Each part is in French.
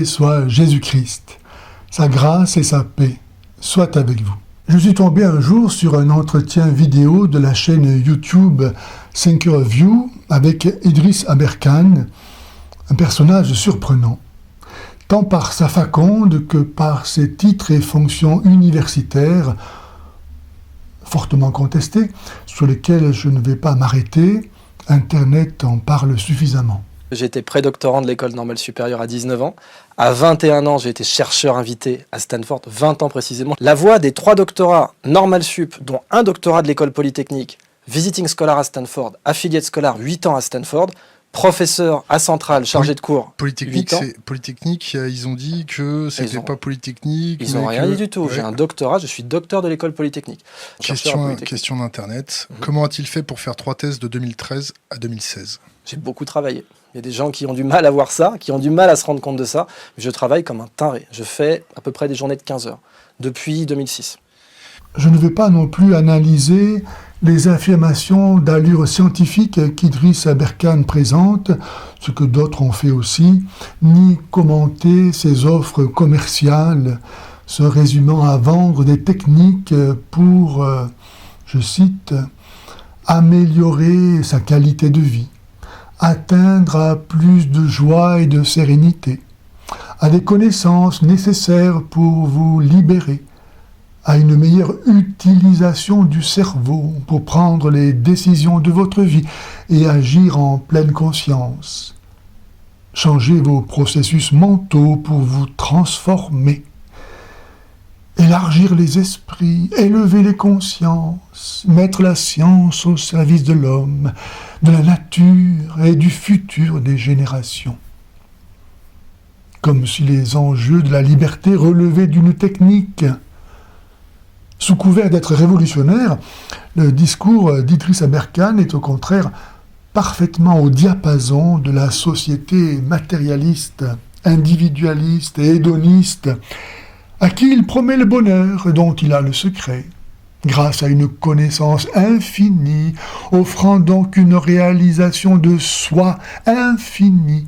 soit Jésus-Christ. Sa grâce et sa paix soient avec vous. Je suis tombé un jour sur un entretien vidéo de la chaîne YouTube Thinker of You avec Idriss Aberkane, un personnage surprenant, tant par sa faconde que par ses titres et fonctions universitaires fortement contestés, sur lesquels je ne vais pas m'arrêter. Internet en parle suffisamment. J'ai été prédoctorant de l'école normale supérieure à 19 ans. À 21 ans, j'ai été chercheur invité à Stanford, 20 ans précisément. La voie des 3 doctorats normal sup, dont un doctorat de l'école polytechnique, visiting scholar à Stanford, affiliate scholar 8 ans à Stanford, professeur à Centrale, chargé de cours. Polytechnique, ils ont dit que c'était pas Polytechnique. Ils n'ont rien dit du tout. Ouais. J'ai un doctorat, je suis docteur de l'école polytechnique. Question d'Internet. Comment a-t-il fait pour faire 3 thèses de 2013 à 2016 ? J'ai beaucoup travaillé. Il y a des gens qui ont du mal à voir ça, qui ont du mal à se rendre compte de ça. Je travaille comme un taré. Je fais à peu près des journées de 15 heures depuis 2006. Je ne vais pas non plus analyser les affirmations d'allure scientifique qu'Idriss Aberkane présente, ce que d'autres ont fait aussi, ni commenter ses offres commerciales, se résumant à vendre des techniques pour, je cite, améliorer sa qualité de vie, atteindre à plus de joie et de sérénité, à des connaissances nécessaires pour vous libérer, à une meilleure utilisation du cerveau pour prendre les décisions de votre vie et agir en pleine conscience. Changez vos processus mentaux pour vous transformer. Élargir les esprits, élever les consciences, mettre la science au service de l'homme, de la nature et du futur des générations. Comme si les enjeux de la liberté relevaient d'une technique. Sous couvert d'être révolutionnaire, le discours d'Idriss Aberkane est au contraire parfaitement au diapason de la société matérialiste, individualiste et hédoniste, à qui il promet le bonheur dont il a le secret, grâce à une connaissance infinie, offrant donc une réalisation de soi infinie.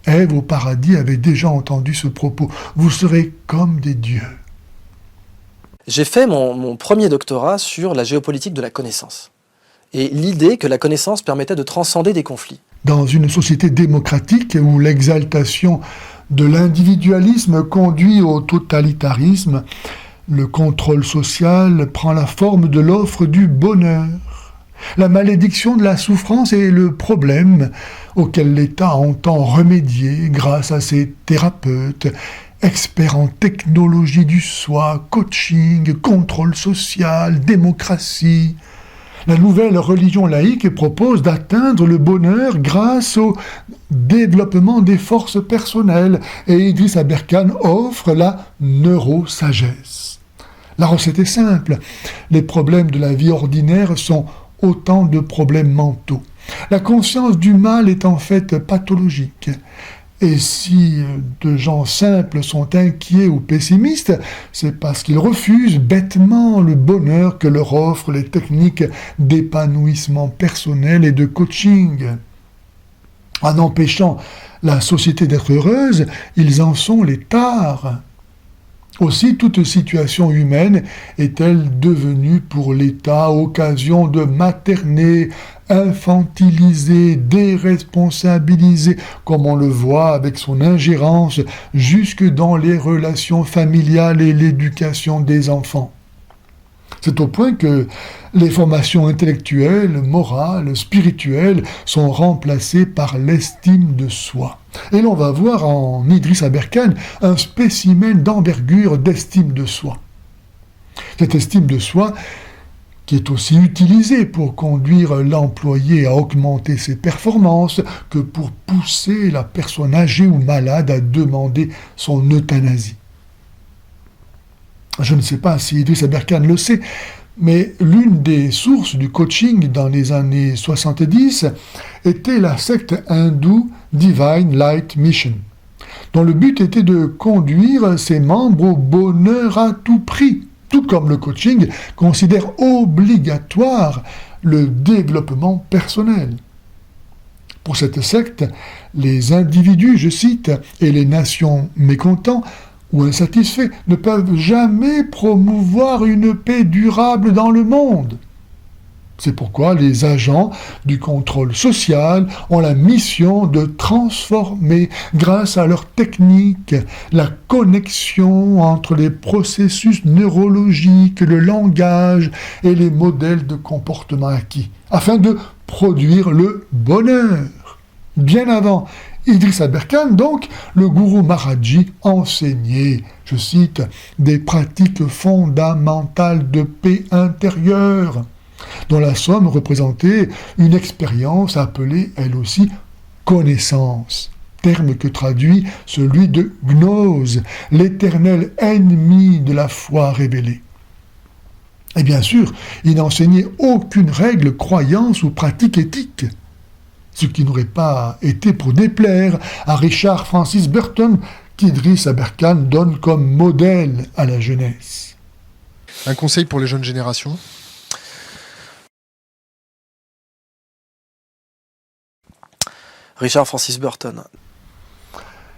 Ève au paradis avait déjà entendu ce propos, « Vous serez comme des dieux ». J'ai fait mon premier doctorat sur la géopolitique de la connaissance. Et l'idée que la connaissance permettait de transcender des conflits. Dans une société démocratique où l'exaltation de l'individualisme conduit au totalitarisme, le contrôle social prend la forme de l'offre du bonheur. La malédiction de la souffrance est le problème auquel l'État entend remédier grâce à ses thérapeutes, experts en technologie du soi, coaching, contrôle social, démocratie. La nouvelle religion laïque propose d'atteindre le bonheur grâce au développement des forces personnelles et Idriss Aberkane offre la neurosagesse. La recette est simple. Les problèmes de la vie ordinaire sont autant de problèmes mentaux. La conscience du mal est en fait pathologique. Et si de gens simples sont inquiets ou pessimistes, c'est parce qu'ils refusent bêtement le bonheur que leur offrent les techniques d'épanouissement personnel et de coaching. En empêchant la société d'être heureuse, ils en sont les tares. Aussi, toute situation humaine est-elle devenue pour l'État occasion de materner, infantiliser, déresponsabiliser, comme on le voit avec son ingérence jusque dans les relations familiales et l'éducation des enfants. C'est au point que les formations intellectuelles, morales, spirituelles sont remplacées par l'estime de soi. Et l'on va voir en Idriss Aberkane un spécimen d'envergure d'estime de soi. Cette estime de soi qui est aussi utilisée pour conduire l'employé à augmenter ses performances que pour pousser la personne âgée ou malade à demander son euthanasie. Je ne sais pas si Idriss Aberkane le sait, mais l'une des sources du coaching dans les années 70 était la secte hindoue Divine Light Mission, dont le but était de conduire ses membres au bonheur à tout prix, tout comme le coaching considère obligatoire le développement personnel. Pour cette secte, les individus, je cite, et les nations mécontents ou insatisfaits ne peuvent jamais promouvoir une paix durable dans le monde. C'est pourquoi les agents du contrôle social ont la mission de transformer, grâce à leur technique, la connexion entre les processus neurologiques, le langage et les modèles de comportement acquis, afin de produire le bonheur. Bien avant Idriss Aberkan, donc, le gourou Maharaji enseignait, je cite, des pratiques fondamentales de paix intérieure, dont la somme représentait une expérience appelée, elle aussi, connaissance, terme que traduit celui de gnose, l'éternel ennemi de la foi révélée. Et bien sûr, il n'enseignait aucune règle, croyance ou pratique éthique, ce qui n'aurait pas été pour déplaire à Richard Francis Burton, qu'Idriss Aberkan donne comme modèle à la jeunesse. Un conseil pour les jeunes générations ? Richard Francis Burton.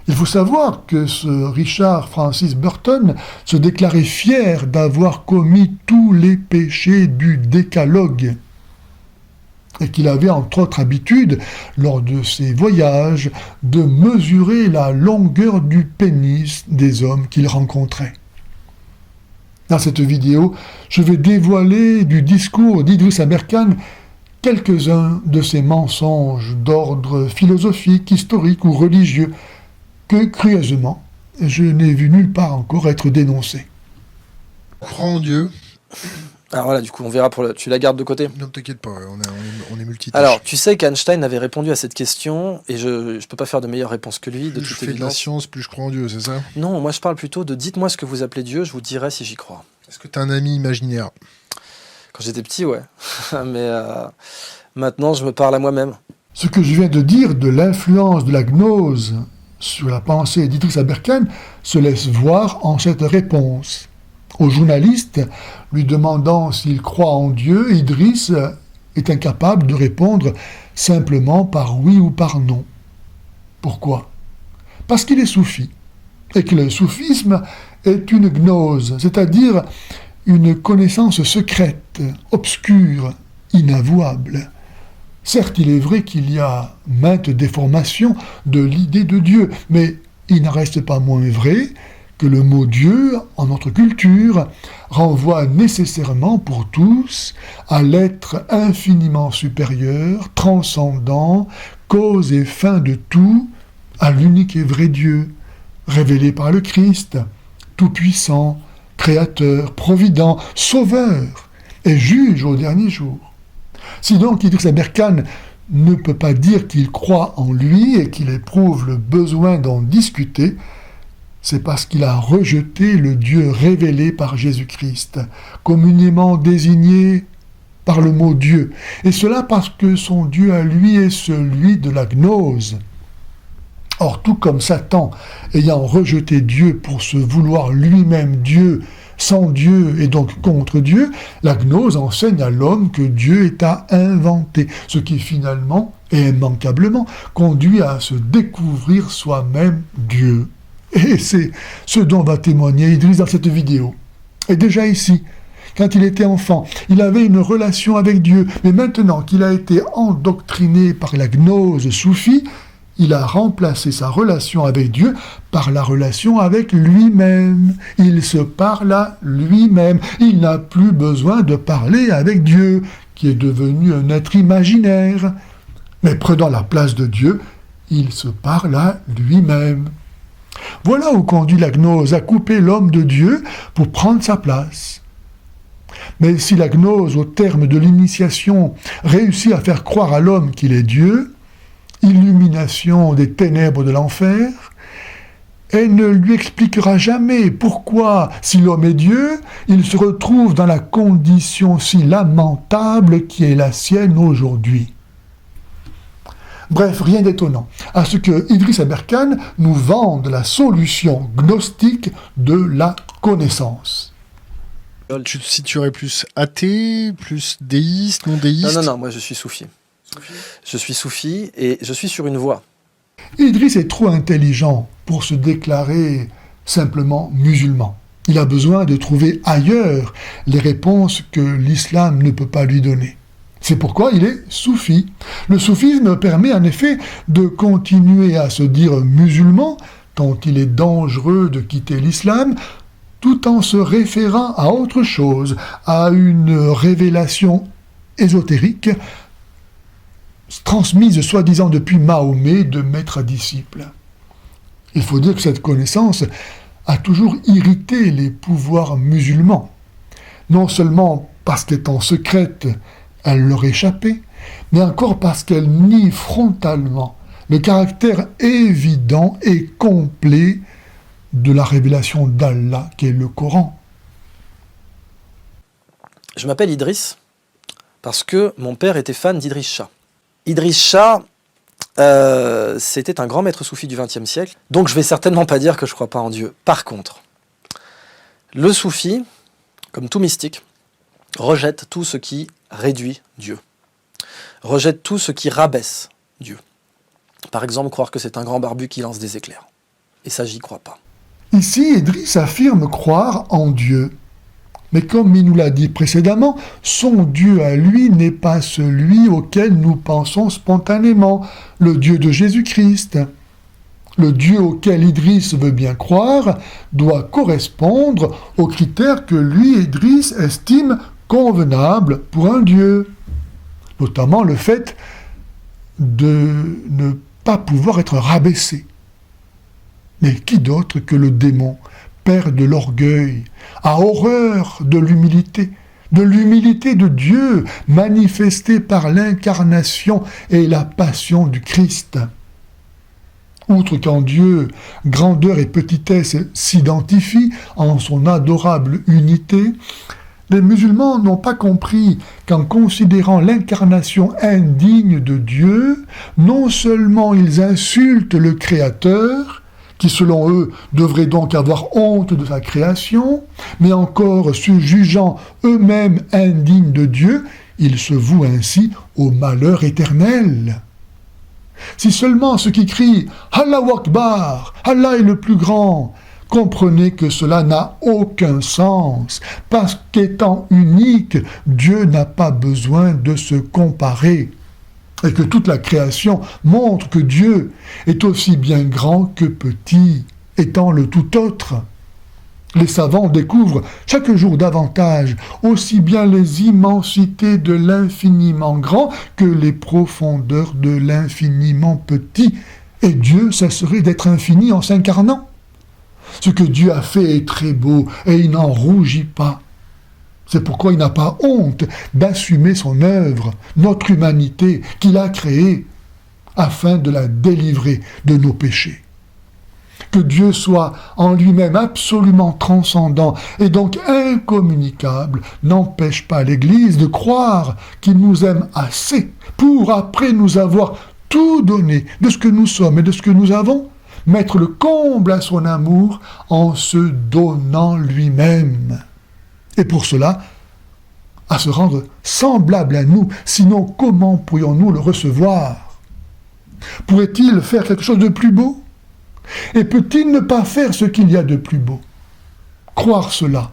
Il faut savoir que ce Richard Francis Burton se déclarait fier d'avoir commis tous les péchés du décalogue et qu'il avait entre autres habitude, lors de ses voyages, de mesurer la longueur du pénis des hommes qu'il rencontrait. Dans cette vidéo, je vais dévoiler du discours d'Idriss Aberkan quelques-uns de ces mensonges d'ordre philosophique, historique ou religieux que, curieusement, je n'ai vu nulle part encore être dénoncés. Crois en Dieu. Alors voilà, du coup, on verra tu la gardes de côté. Non, t'inquiète pas, on est multitâche. Alors, tu sais qu'Einstein avait répondu à cette question, et je ne peux pas faire de meilleure réponse que lui, de Plus je toute fais de la évidence. science, plus je crois en Dieu, c'est ça ? Non, moi je parle plutôt de dites-moi ce que vous appelez Dieu, je vous dirai si j'y crois. Est-ce que t'as un ami imaginaire ? Quand j'étais petit, ouais. Mais maintenant, je me parle à moi-même. Ce que je viens de dire de l'influence de la gnose sur la pensée d'Idriss Aberkan se laisse voir en cette réponse. Au journaliste, lui demandant s'il croit en Dieu, Idriss est incapable de répondre simplement par oui ou par non. Pourquoi ? Parce qu'il est soufi, et que le soufisme est une gnose, c'est-à-dire une connaissance secrète, obscure, inavouable. Certes, il est vrai qu'il y a maintes déformations de l'idée de Dieu, mais il n'en reste pas moins vrai que le mot Dieu, en notre culture, renvoie nécessairement pour tous à l'être infiniment supérieur, transcendant, cause et fin de tout, à l'unique et vrai Dieu, révélé par le Christ, tout-puissant, créateur, provident, sauveur et juge au dernier jour. Si donc Idriss Aberkan ne peut pas dire qu'il croit en lui et qu'il éprouve le besoin d'en discuter, c'est parce qu'il a rejeté le Dieu révélé par Jésus-Christ, communément désigné par le mot Dieu, et cela parce que son Dieu à lui est celui de la gnose. Or, tout comme Satan, ayant rejeté Dieu pour se vouloir lui-même Dieu, sans Dieu et donc contre Dieu, la gnose enseigne à l'homme que Dieu est à inventer, ce qui finalement et immanquablement conduit à se découvrir soi-même Dieu. Et c'est ce dont va témoigner Idriss dans cette vidéo. Et déjà ici, quand il était enfant, il avait une relation avec Dieu, mais maintenant qu'il a été endoctriné par la gnose soufie, il a remplacé sa relation avec Dieu par la relation avec lui-même. Il se parle à lui-même. Il n'a plus besoin de parler avec Dieu, qui est devenu un être imaginaire. Mais prenant la place de Dieu, il se parle à lui-même. Voilà où conduit la gnose, à couper l'homme de Dieu pour prendre sa place. Mais si la gnose, au terme de l'initiation, réussit à faire croire à l'homme qu'il est Dieu, illumination des ténèbres de l'enfer, elle ne lui expliquera jamais pourquoi, si l'homme est Dieu, il se retrouve dans la condition si lamentable qui est la sienne aujourd'hui. Bref, rien d'étonnant à ce que Idriss Aberkan nous vende la solution gnostique de la connaissance. Tu te situerais plus athée, plus déiste, non déiste ? Non, moi je suis soufi. Je suis soufi et je suis sur une voie. Idriss est trop intelligent pour se déclarer simplement musulman. Il a besoin de trouver ailleurs les réponses que l'islam ne peut pas lui donner. C'est pourquoi il est soufi. Le soufisme permet en effet de continuer à se dire musulman, tant il est dangereux de quitter l'islam, tout en se référant à autre chose, à une révélation ésotérique transmise soi-disant depuis Mahomet de maître à disciple. Il faut dire que cette connaissance a toujours irrité les pouvoirs musulmans, non seulement parce qu'étant secrète, elle leur échappait, mais encore parce qu'elle nie frontalement le caractère évident et complet de la révélation d'Allah qu'est le Coran. Je m'appelle Idriss parce que mon père était fan d'Idriss Shah. Idriss Shah, c'était un grand maître soufi du XXe siècle, donc je vais certainement pas dire que je crois pas en Dieu. Par contre, le soufi, comme tout mystique, rejette tout ce qui réduit Dieu, rejette tout ce qui rabaisse Dieu. Par exemple, croire que c'est un grand barbu qui lance des éclairs. Et ça, j'y crois pas. Ici, Idriss affirme croire en Dieu. Mais comme il nous l'a dit précédemment, son Dieu à lui n'est pas celui auquel nous pensons spontanément, le Dieu de Jésus-Christ. Le Dieu auquel Idriss veut bien croire doit correspondre aux critères que lui, Idriss, estime convenables pour un Dieu. Notamment le fait de ne pas pouvoir être rabaissé. Mais qui d'autre que le démon, père de l'orgueil, a horreur de l'humilité de Dieu manifestée par l'incarnation et la passion du Christ. Outre qu'en Dieu, grandeur et petitesse s'identifient en son adorable unité, les musulmans n'ont pas compris qu'en considérant l'incarnation indigne de Dieu, non seulement ils insultent le Créateur, qui selon eux devrait donc avoir honte de sa création, mais encore se jugeant eux-mêmes indignes de Dieu, ils se vouent ainsi au malheur éternel. Si seulement ceux qui crient « Allahu Akbar, Allah est le plus grand », comprenez que cela n'a aucun sens, parce qu'étant unique, Dieu n'a pas besoin de se comparer, et que toute la création montre que Dieu est aussi bien grand que petit, étant le tout autre. Les savants découvrent chaque jour davantage aussi bien les immensités de l'infiniment grand que les profondeurs de l'infiniment petit, et Dieu cesserait d'être infini en s'incarnant. Ce que Dieu a fait est très beau et il n'en rougit pas. C'est pourquoi il n'a pas honte d'assumer son œuvre, notre humanité qu'il a créée, afin de la délivrer de nos péchés. Que Dieu soit en lui-même absolument transcendant et donc incommunicable n'empêche pas l'Église de croire qu'il nous aime assez pour, après nous avoir tout donné de ce que nous sommes et de ce que nous avons, mettre le comble à son amour en se donnant lui-même. Et pour cela, à se rendre semblable à nous, sinon comment pourrions-nous le recevoir? Pourrait-il faire quelque chose de plus beau? Et peut-il ne pas faire ce qu'il y a de plus beau? Croire cela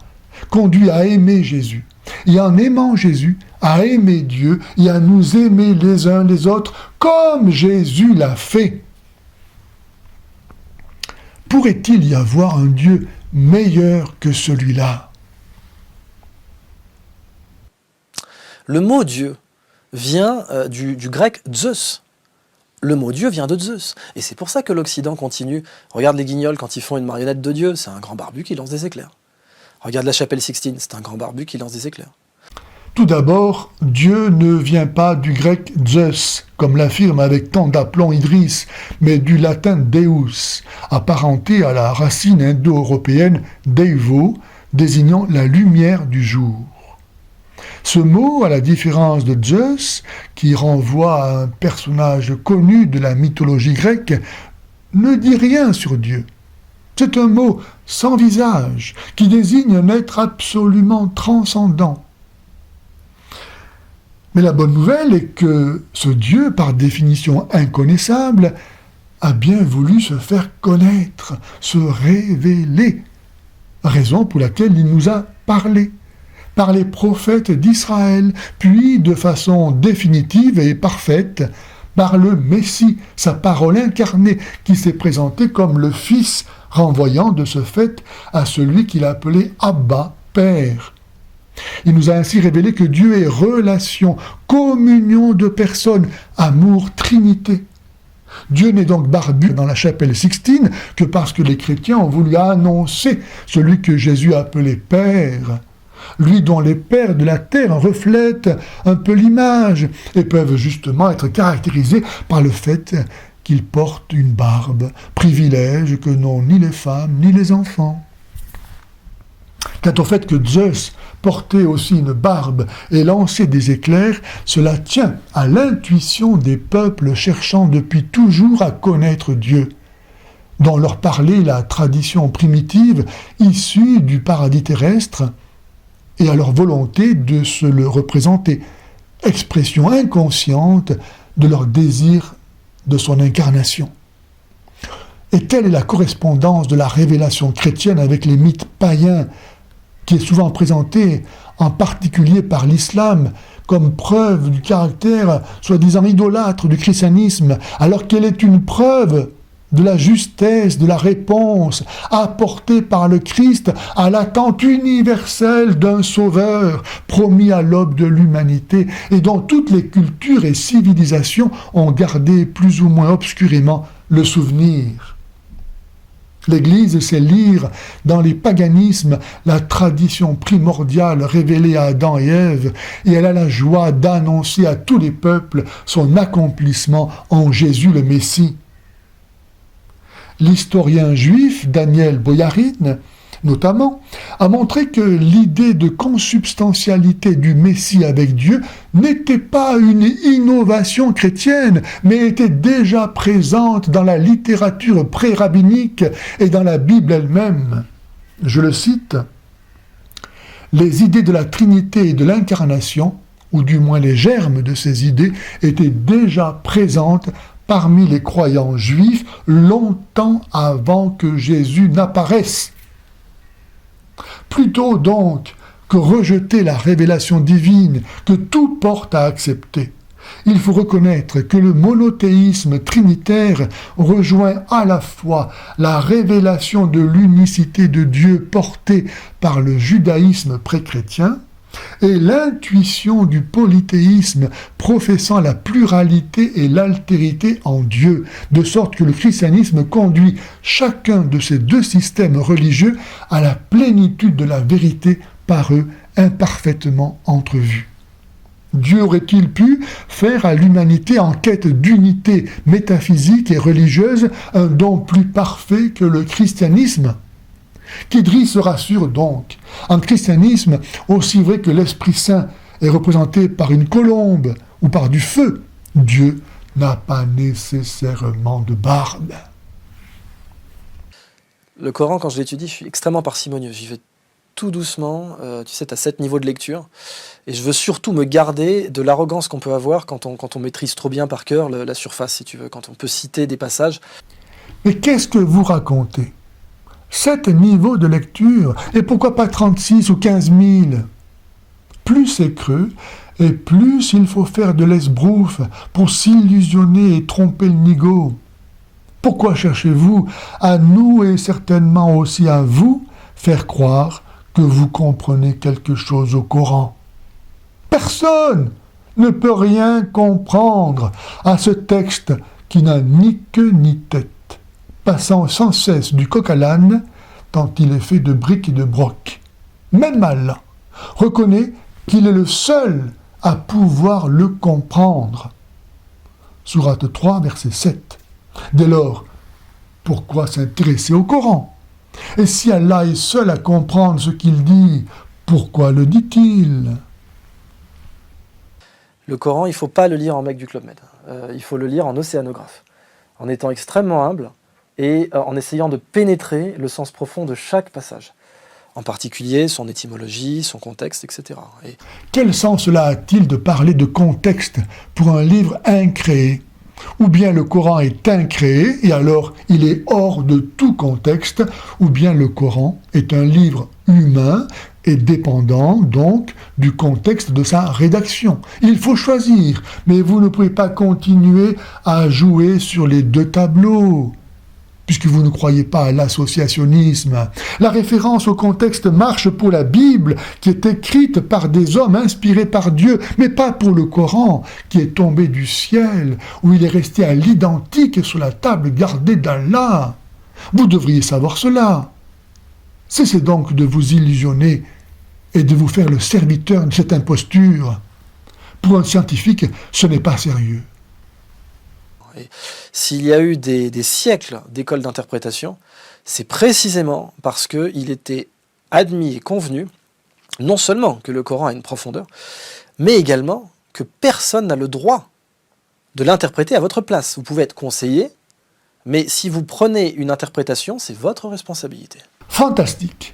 conduit à aimer Jésus, et en aimant Jésus, à aimer Dieu et à nous aimer les uns les autres comme Jésus l'a fait. Pourrait-il y avoir un Dieu meilleur que celui-là? Le mot Dieu vient du grec Zeus. Le mot Dieu vient de Zeus. Et c'est pour ça que l'Occident continue. Regarde les Guignols quand ils font une marionnette de Dieu, c'est un grand barbu qui lance des éclairs. Regarde la chapelle Sixtine, c'est un grand barbu qui lance des éclairs. Tout d'abord, Dieu ne vient pas du grec Zeus, comme l'affirme avec tant d'aplomb Idriss, mais du latin Deus, apparenté à la racine indo-européenne Deivo, désignant la lumière du jour. Ce mot, à la différence de Zeus, qui renvoie à un personnage connu de la mythologie grecque, ne dit rien sur Dieu. C'est un mot sans visage, qui désigne un être absolument transcendant. Mais la bonne nouvelle est que ce Dieu, par définition inconnaissable, a bien voulu se faire connaître, se révéler, raison pour laquelle il nous a parlé, par les prophètes d'Israël, puis de façon définitive et parfaite, par le Messie, sa parole incarnée, qui s'est présenté comme le Fils, renvoyant de ce fait à celui qu'il a appelé Abba, Père. Il nous a ainsi révélé que Dieu est relation, communion de personnes, amour, trinité. Dieu n'est donc barbu dans la chapelle Sixtine que parce que les chrétiens ont voulu annoncer celui que Jésus a appelé Père, lui dont les pères de la terre reflètent un peu l'image et peuvent justement être caractérisés par le fait qu'il porte une barbe, privilège que n'ont ni les femmes ni les enfants. Quant au fait que Zeus portait aussi une barbe et lançait des éclairs, cela tient à l'intuition des peuples cherchant depuis toujours à connaître Dieu, dont leur parlait la tradition primitive issue du paradis terrestre, et à leur volonté de se le représenter, expression inconsciente de leur désir de son incarnation. Et telle est la correspondance de la révélation chrétienne avec les mythes païens, qui est souvent présentée, en particulier par l'islam, comme preuve du caractère soi-disant idolâtre du christianisme, alors qu'elle est une preuve de la justesse de la réponse apportée par le Christ à l'attente universelle d'un sauveur promis à l'aube de l'humanité et dont toutes les cultures et civilisations ont gardé plus ou moins obscurément le souvenir. L'Église sait lire dans les paganismes la tradition primordiale révélée à Adam et Ève, et elle a la joie d'annoncer à tous les peuples son accomplissement en Jésus le Messie. L'historien juif Daniel Boyarin, notamment, a montré que l'idée de consubstantialité du Messie avec Dieu n'était pas une innovation chrétienne, mais était déjà présente dans la littérature pré-rabbinique et dans la Bible elle-même. Je le cite, « Les idées de la Trinité et de l'incarnation, ou du moins les germes de ces idées, étaient déjà présentes parmi les croyants juifs longtemps avant que Jésus n'apparaisse. Plutôt donc que rejeter la révélation divine que tout porte à accepter, il faut reconnaître que le monothéisme trinitaire rejoint à la fois la révélation de l'unicité de Dieu portée par le judaïsme pré-chrétien et l'intuition du polythéisme professant la pluralité et l'altérité en Dieu, de sorte que le christianisme conduit chacun de ces deux systèmes religieux à la plénitude de la vérité par eux imparfaitement entrevue. Dieu aurait-il pu faire à l'humanité en quête d'unité métaphysique et religieuse un don plus parfait que le christianisme ? Qu'Idris se rassure donc, en christianisme, aussi vrai que l'Esprit Saint est représenté par une colombe ou par du feu, Dieu n'a pas nécessairement de barbe. Le Coran, quand je l'étudie, je suis extrêmement parcimonieux. J'y vais tout doucement, tu sais, tu as 7 niveaux de lecture, et je veux surtout me garder de l'arrogance qu'on peut avoir quand on maîtrise trop bien par cœur la surface, si tu veux, quand on peut citer des passages. Mais qu'est-ce que vous racontez ? 7 niveaux de lecture, et pourquoi pas 36 ou 15 000 ? Plus c'est creux, et plus il faut faire de l'esbrouf pour s'illusionner et tromper le nigo. Pourquoi cherchez-vous à nous et certainement aussi à vous faire croire que vous comprenez quelque chose au Coran ? Personne ne peut rien comprendre à ce texte qui n'a ni queue ni tête, passant sans cesse du coq à l'âne, tant il est fait de briques et de brocs. Même Allah reconnaît qu'il est le seul à pouvoir le comprendre. Sourate 3, verset 7. Dès lors, pourquoi s'intéresser au Coran ? Et si Allah est seul à comprendre ce qu'il dit, pourquoi le dit-il ? Le Coran, il ne faut pas le lire en mec du Club Med. Il faut le lire en océanographe, en étant extrêmement humble, et en essayant de pénétrer le sens profond de chaque passage. en particulier son étymologie, son contexte, etc. Et Quel sens cela a-t-il de parler de contexte pour un livre incréé? Ou bien le Coran est incréé et alors il est hors de tout contexte, ou bien le Coran est un livre humain et dépendant donc du contexte de sa rédaction. Il faut choisir, mais vous ne pouvez pas continuer à jouer sur les deux tableaux, puisque vous ne croyez pas à l'associationnisme. La référence au contexte marche pour la Bible, qui est écrite par des hommes inspirés par Dieu, mais pas pour le Coran, qui est tombé du ciel, où il est resté à l'identique sur la table gardée d'Allah. Vous devriez savoir cela. Cessez donc de vous illusionner et de vous faire le serviteur de cette imposture. Pour un scientifique, ce n'est pas sérieux. Et s'il y a eu des siècles d'écoles d'interprétation, c'est précisément parce qu'il était admis et convenu, non seulement que le Coran a une profondeur, mais également que personne n'a le droit de l'interpréter à votre place. Vous pouvez être conseillé, mais si vous prenez une interprétation, c'est votre responsabilité. Fantastique.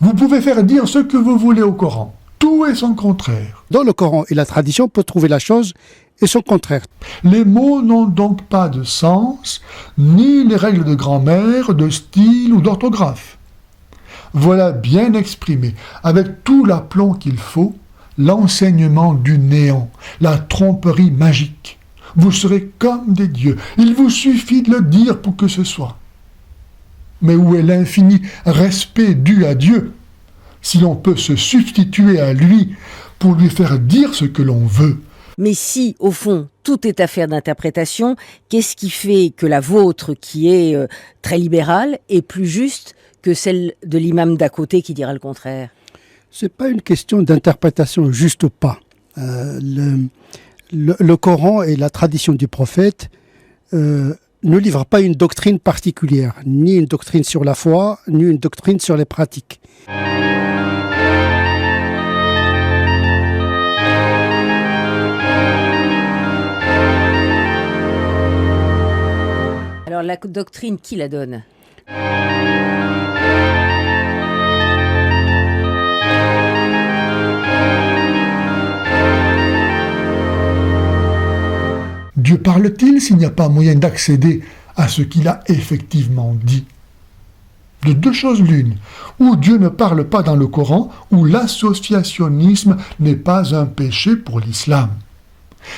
Vous pouvez faire dire ce que vous voulez au Coran. Tout est son contraire. Dans le Coran et la tradition, on peut trouver la chose et son contraire. Les mots n'ont donc pas de sens, ni les règles de grammaire, de style ou d'orthographe. Voilà bien exprimé, avec tout l'aplomb qu'il faut, l'enseignement du néant, la tromperie magique. Vous serez comme des dieux, il vous suffit de le dire pour que ce soit. Mais où est l'infini respect dû à Dieu, si l'on peut se substituer à lui pour lui faire dire ce que l'on veut? Mais si, au fond, tout est affaire d'interprétation, qu'est-ce qui fait que la vôtre, qui est très libérale, est plus juste que celle de l'imam d'à côté qui dira le contraire? C'est pas une question d'interprétation juste ou pas. Le Coran et la tradition du prophète ne livrent pas une doctrine particulière, ni une doctrine sur la foi, ni une doctrine sur les pratiques. Alors la doctrine, qui la donne? Dieu parle-t-il s'il n'y a pas moyen d'accéder à ce qu'il a effectivement dit? De deux choses l'une, ou Dieu ne parle pas dans le Coran, ou l'associationnisme n'est pas un péché pour l'islam.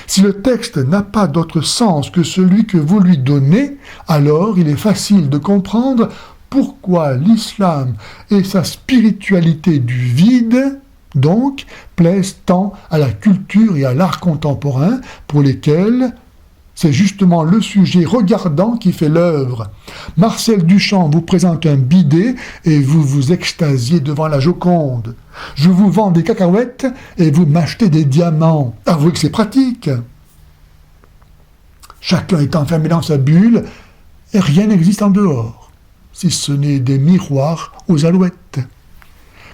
Si le texte n'a pas d'autre sens que celui que vous lui donnez, alors il est facile de comprendre pourquoi l'islam et sa spiritualité du vide, donc, plaisent tant à la culture et à l'art contemporain, pour lesquels c'est justement le sujet regardant qui fait l'œuvre. Marcel Duchamp vous présente un bidet et vous vous extasiez devant la Joconde. Je vous vends des cacahuètes et vous m'achetez des diamants. Avouez que c'est pratique. Chacun est enfermé dans sa bulle et rien n'existe en dehors, si ce n'est des miroirs aux alouettes.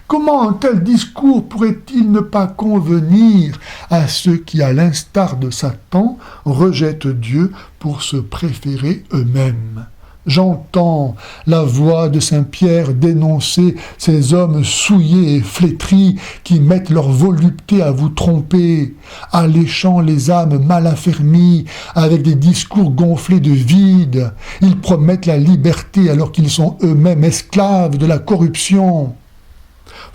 Comment un tel discours pourrait-il ne pas convenir à ceux qui, à l'instar de Satan, rejettent Dieu pour se préférer eux-mêmes? J'entends la voix de Saint Pierre dénoncer ces hommes souillés et flétris qui mettent leur volupté à vous tromper, alléchant les âmes mal affermies avec des discours gonflés de vide. Ils promettent la liberté alors qu'ils sont eux-mêmes esclaves de la corruption.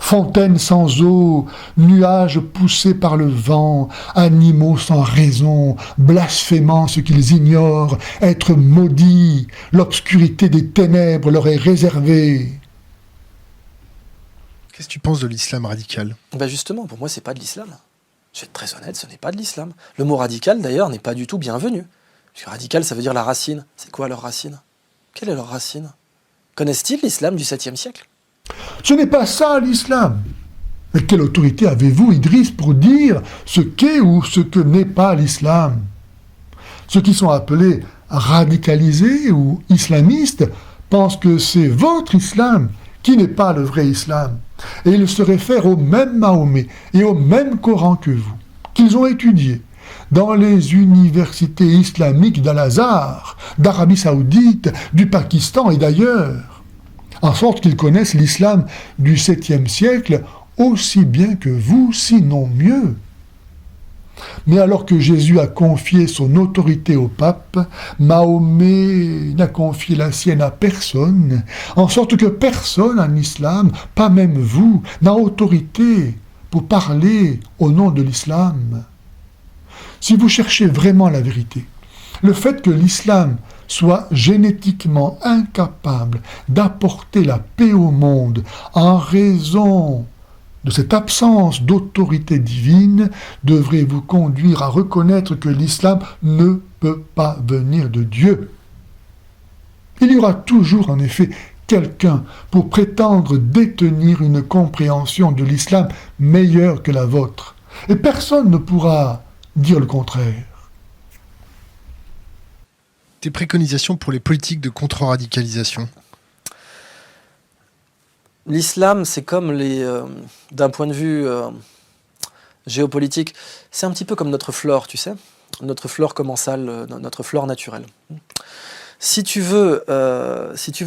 Fontaines sans eau, nuages poussés par le vent, animaux sans raison, blasphémant ce qu'ils ignorent, êtres maudits, l'obscurité des ténèbres leur est réservée. Qu'est-ce que tu penses de l'islam radical? Ben justement, pour moi, c'est pas de l'islam. Je vais être très honnête, ce n'est pas de l'islam. Le mot radical, d'ailleurs, n'est pas du tout bienvenu. Parce que radical, ça veut dire la racine. C'est quoi leur racine? Quelle est leur racine? Connaissent-ils l'islam du 7e siècle? Ce n'est pas ça l'islam. Mais quelle autorité avez-vous, Idriss, pour dire ce qu'est ou ce que n'est pas l'islam? Ceux qui sont appelés radicalisés ou islamistes pensent que c'est votre islam qui n'est pas le vrai islam. Et ils se réfèrent au même Mahomet et au même Coran que vous, qu'ils ont étudié dans les universités islamiques d'Al-Azhar, d'Arabie Saoudite, du Pakistan et d'ailleurs. en sorte qu'ils connaissent l'islam du 7e siècle aussi bien que vous, sinon mieux. Mais alors que Jésus a confié son autorité au pape, Mahomet n'a confié la sienne à personne, en sorte que personne en islam, pas même vous, n'a autorité pour parler au nom de l'islam. Si vous cherchez vraiment la vérité, le fait que l'islam soit génétiquement incapable d'apporter la paix au monde en raison de cette absence d'autorité divine devrait vous conduire à reconnaître que l'islam ne peut pas venir de Dieu. Il y aura toujours en effet quelqu'un pour prétendre détenir une compréhension de l'islam meilleure que la vôtre, et personne ne pourra dire le contraire. Tes préconisations pour les politiques de contre-radicalisation? L'islam, c'est comme d'un point de vue géopolitique, c'est un petit peu comme notre flore, tu sais, notre flore commensale, notre flore naturelle. Si tu veux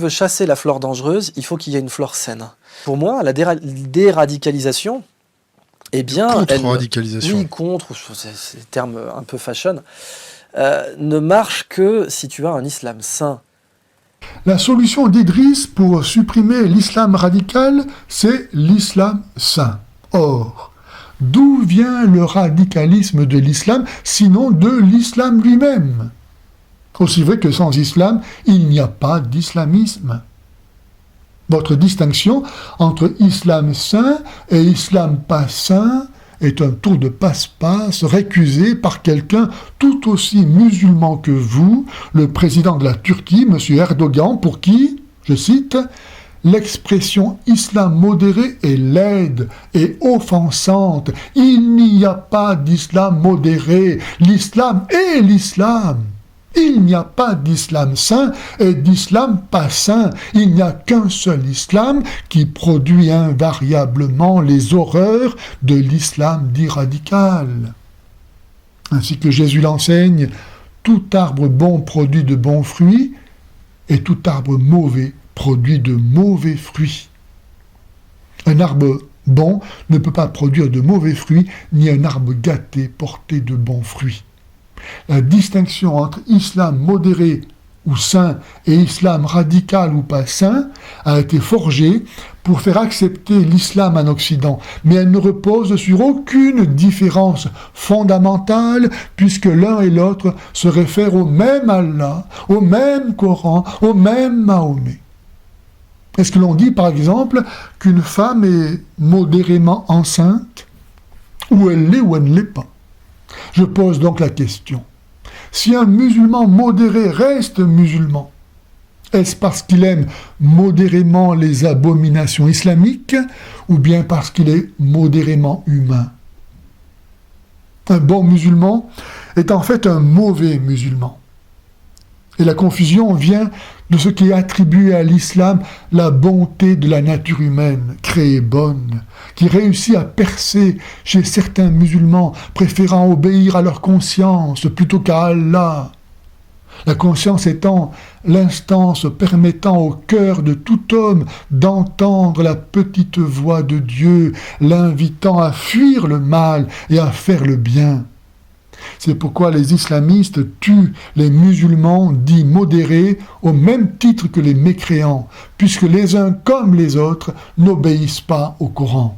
chasser la flore dangereuse, il faut qu'il y ait une flore saine. Pour moi, la déradicalisation, eh bien, contre-radicalisation. Oui, contre, c'est des termes un peu fashion, ne marche que si tu as un islam sain. La solution d'Idriss pour supprimer l'islam radical, c'est l'islam saint. Or, d'où vient le radicalisme de l'islam, sinon de l'islam lui-même? Aussi vrai que sans islam, il n'y a pas d'islamisme. Votre distinction entre islam saint et islam pas saint est un tour de passe-passe récusé par quelqu'un tout aussi musulman que vous, le président de la Turquie, M. Erdogan, pour qui, je cite, « l'expression islam modéré est laide et offensante. Il n'y a pas d'islam modéré. L'islam est l'islam. Il n'y a pas d'islam saint et d'islam pas saint. Il n'y a qu'un seul islam qui produit invariablement les horreurs de l'islam dit radical. » Ainsi que Jésus l'enseigne, tout arbre bon produit de bons fruits et tout arbre mauvais produit de mauvais fruits. Un arbre bon ne peut pas produire de mauvais fruits, ni un arbre gâté porter de bons fruits. La distinction entre islam modéré ou saint et islam radical ou pas saint a été forgée pour faire accepter l'islam en Occident, mais elle ne repose sur aucune différence fondamentale puisque l'un et l'autre se réfèrent au même Allah, au même Coran, au même Mahomet. Est-ce que l'on dit par exemple qu'une femme est modérément enceinte, ou elle l'est ou elle ne l'est pas? Je pose donc la question. Si un musulman modéré reste musulman, est-ce parce qu'il aime modérément les abominations islamiques ou bien parce qu'il est modérément humain? Un bon musulman est en fait un mauvais musulman. Et la confusion vient de ce qui attribue à l'islam la bonté de la nature humaine, créée bonne, qui réussit à percer chez certains musulmans, préférant obéir à leur conscience plutôt qu'à Allah. La conscience étant l'instance permettant au cœur de tout homme d'entendre la petite voix de Dieu, l'invitant à fuir le mal et à faire le bien. C'est pourquoi les islamistes tuent les musulmans dits modérés au même titre que les mécréants, puisque les uns comme les autres n'obéissent pas au Coran.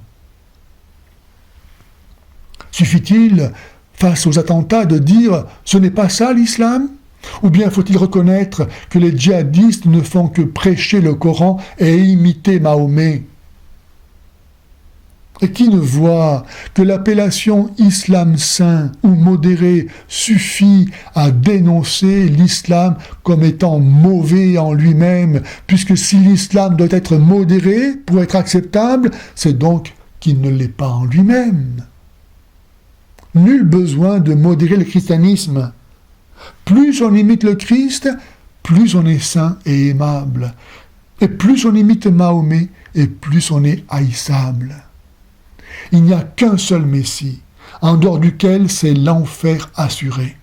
Suffit-il, face aux attentats, de dire « ce n'est pas ça l'islam » ou bien faut-il reconnaître que les djihadistes ne font que prêcher le Coran et imiter Mahomet? Et qui ne voit que l'appellation islam saint ou modéré suffit à dénoncer l'islam comme étant mauvais en lui-même, puisque si l'islam doit être modéré pour être acceptable, c'est donc qu'il ne l'est pas en lui-même. Nul besoin de modérer le christianisme. Plus on imite le Christ, plus on est saint et aimable. Et plus on imite Mahomet, et plus on est haïssable. Il n'y a qu'un seul Messie, en dehors duquel c'est l'enfer assuré.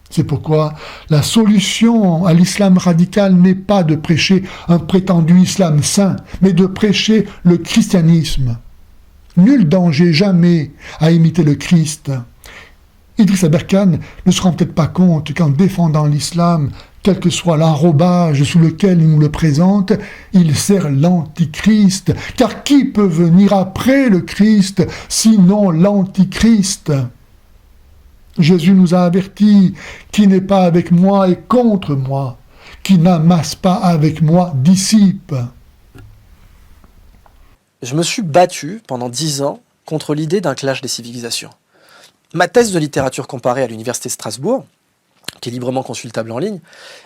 C'est pourquoi la solution à l'islam radical n'est pas de prêcher un prétendu islam saint, mais de prêcher le christianisme. Nul danger jamais à imiter le Christ. Idriss Aberkane ne se rend peut-être pas compte qu'en défendant l'islam, quel que soit l'enrobage sous lequel il nous le présente, il sert l'antichrist. Car qui peut venir après le Christ, sinon l'antichrist ? Jésus nous a avertis, qui n'est pas avec moi est contre moi, qui n'amasse pas avec moi dissipe. Je me suis battu pendant 10 ans contre l'idée d'un clash des civilisations. Ma thèse de littérature comparée à l'Université de Strasbourg, qui est librement consultable en ligne,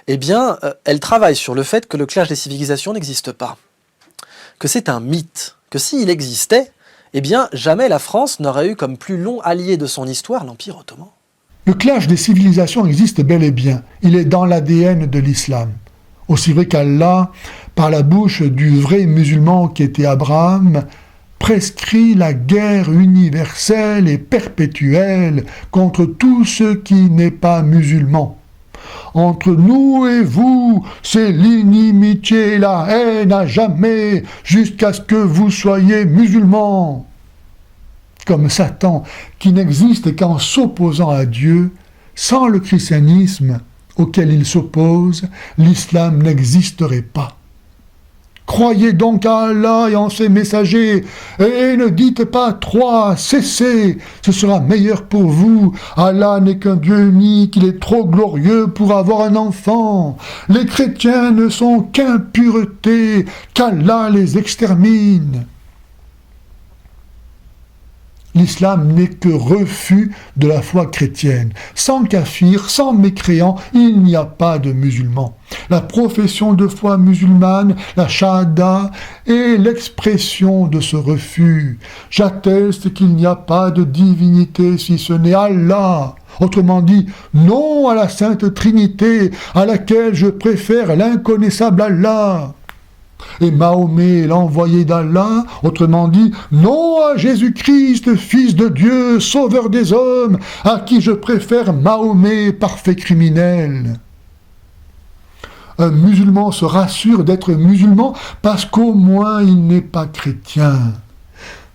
eh bien, elle travaille sur le fait que le clash des civilisations n'existe pas. Que c'est un mythe. Que s'il existait, eh bien, jamais la France n'aurait eu comme plus long allié de son histoire l'Empire ottoman. Le clash des civilisations existe bel et bien. Il est dans l'ADN de l'islam. Aussi vrai qu'Allah, par la bouche du vrai musulman qui était Abraham, prescrit la guerre universelle et perpétuelle contre tout ce qui n'est pas musulman. Entre nous et vous, c'est l'inimitié et la haine à jamais, jusqu'à ce que vous soyez musulmans. Comme Satan, qui n'existe qu'en s'opposant à Dieu, sans le christianisme auquel il s'oppose, l'islam n'existerait pas. Croyez donc à Allah et en ses messagers, et ne dites pas 3, cessez, ce sera meilleur pour vous. Allah n'est qu'un Dieu unique, il est trop glorieux pour avoir un enfant. Les chrétiens ne sont qu'impureté, qu'Allah les extermine. L'islam n'est que refus de la foi chrétienne. Sans kafir, sans mécréant, il n'y a pas de musulmans. La profession de foi musulmane, la shahada, est l'expression de ce refus. J'atteste qu'il n'y a pas de divinité si ce n'est Allah. Autrement dit, non à la Sainte Trinité, à laquelle je préfère l'inconnaissable Allah. Et Mahomet, l'envoyé d'Allah, autrement dit, non à Jésus-Christ, Fils de Dieu, Sauveur des hommes, à qui je préfère Mahomet, parfait criminel. Un musulman se rassure d'être musulman parce qu'au moins il n'est pas chrétien.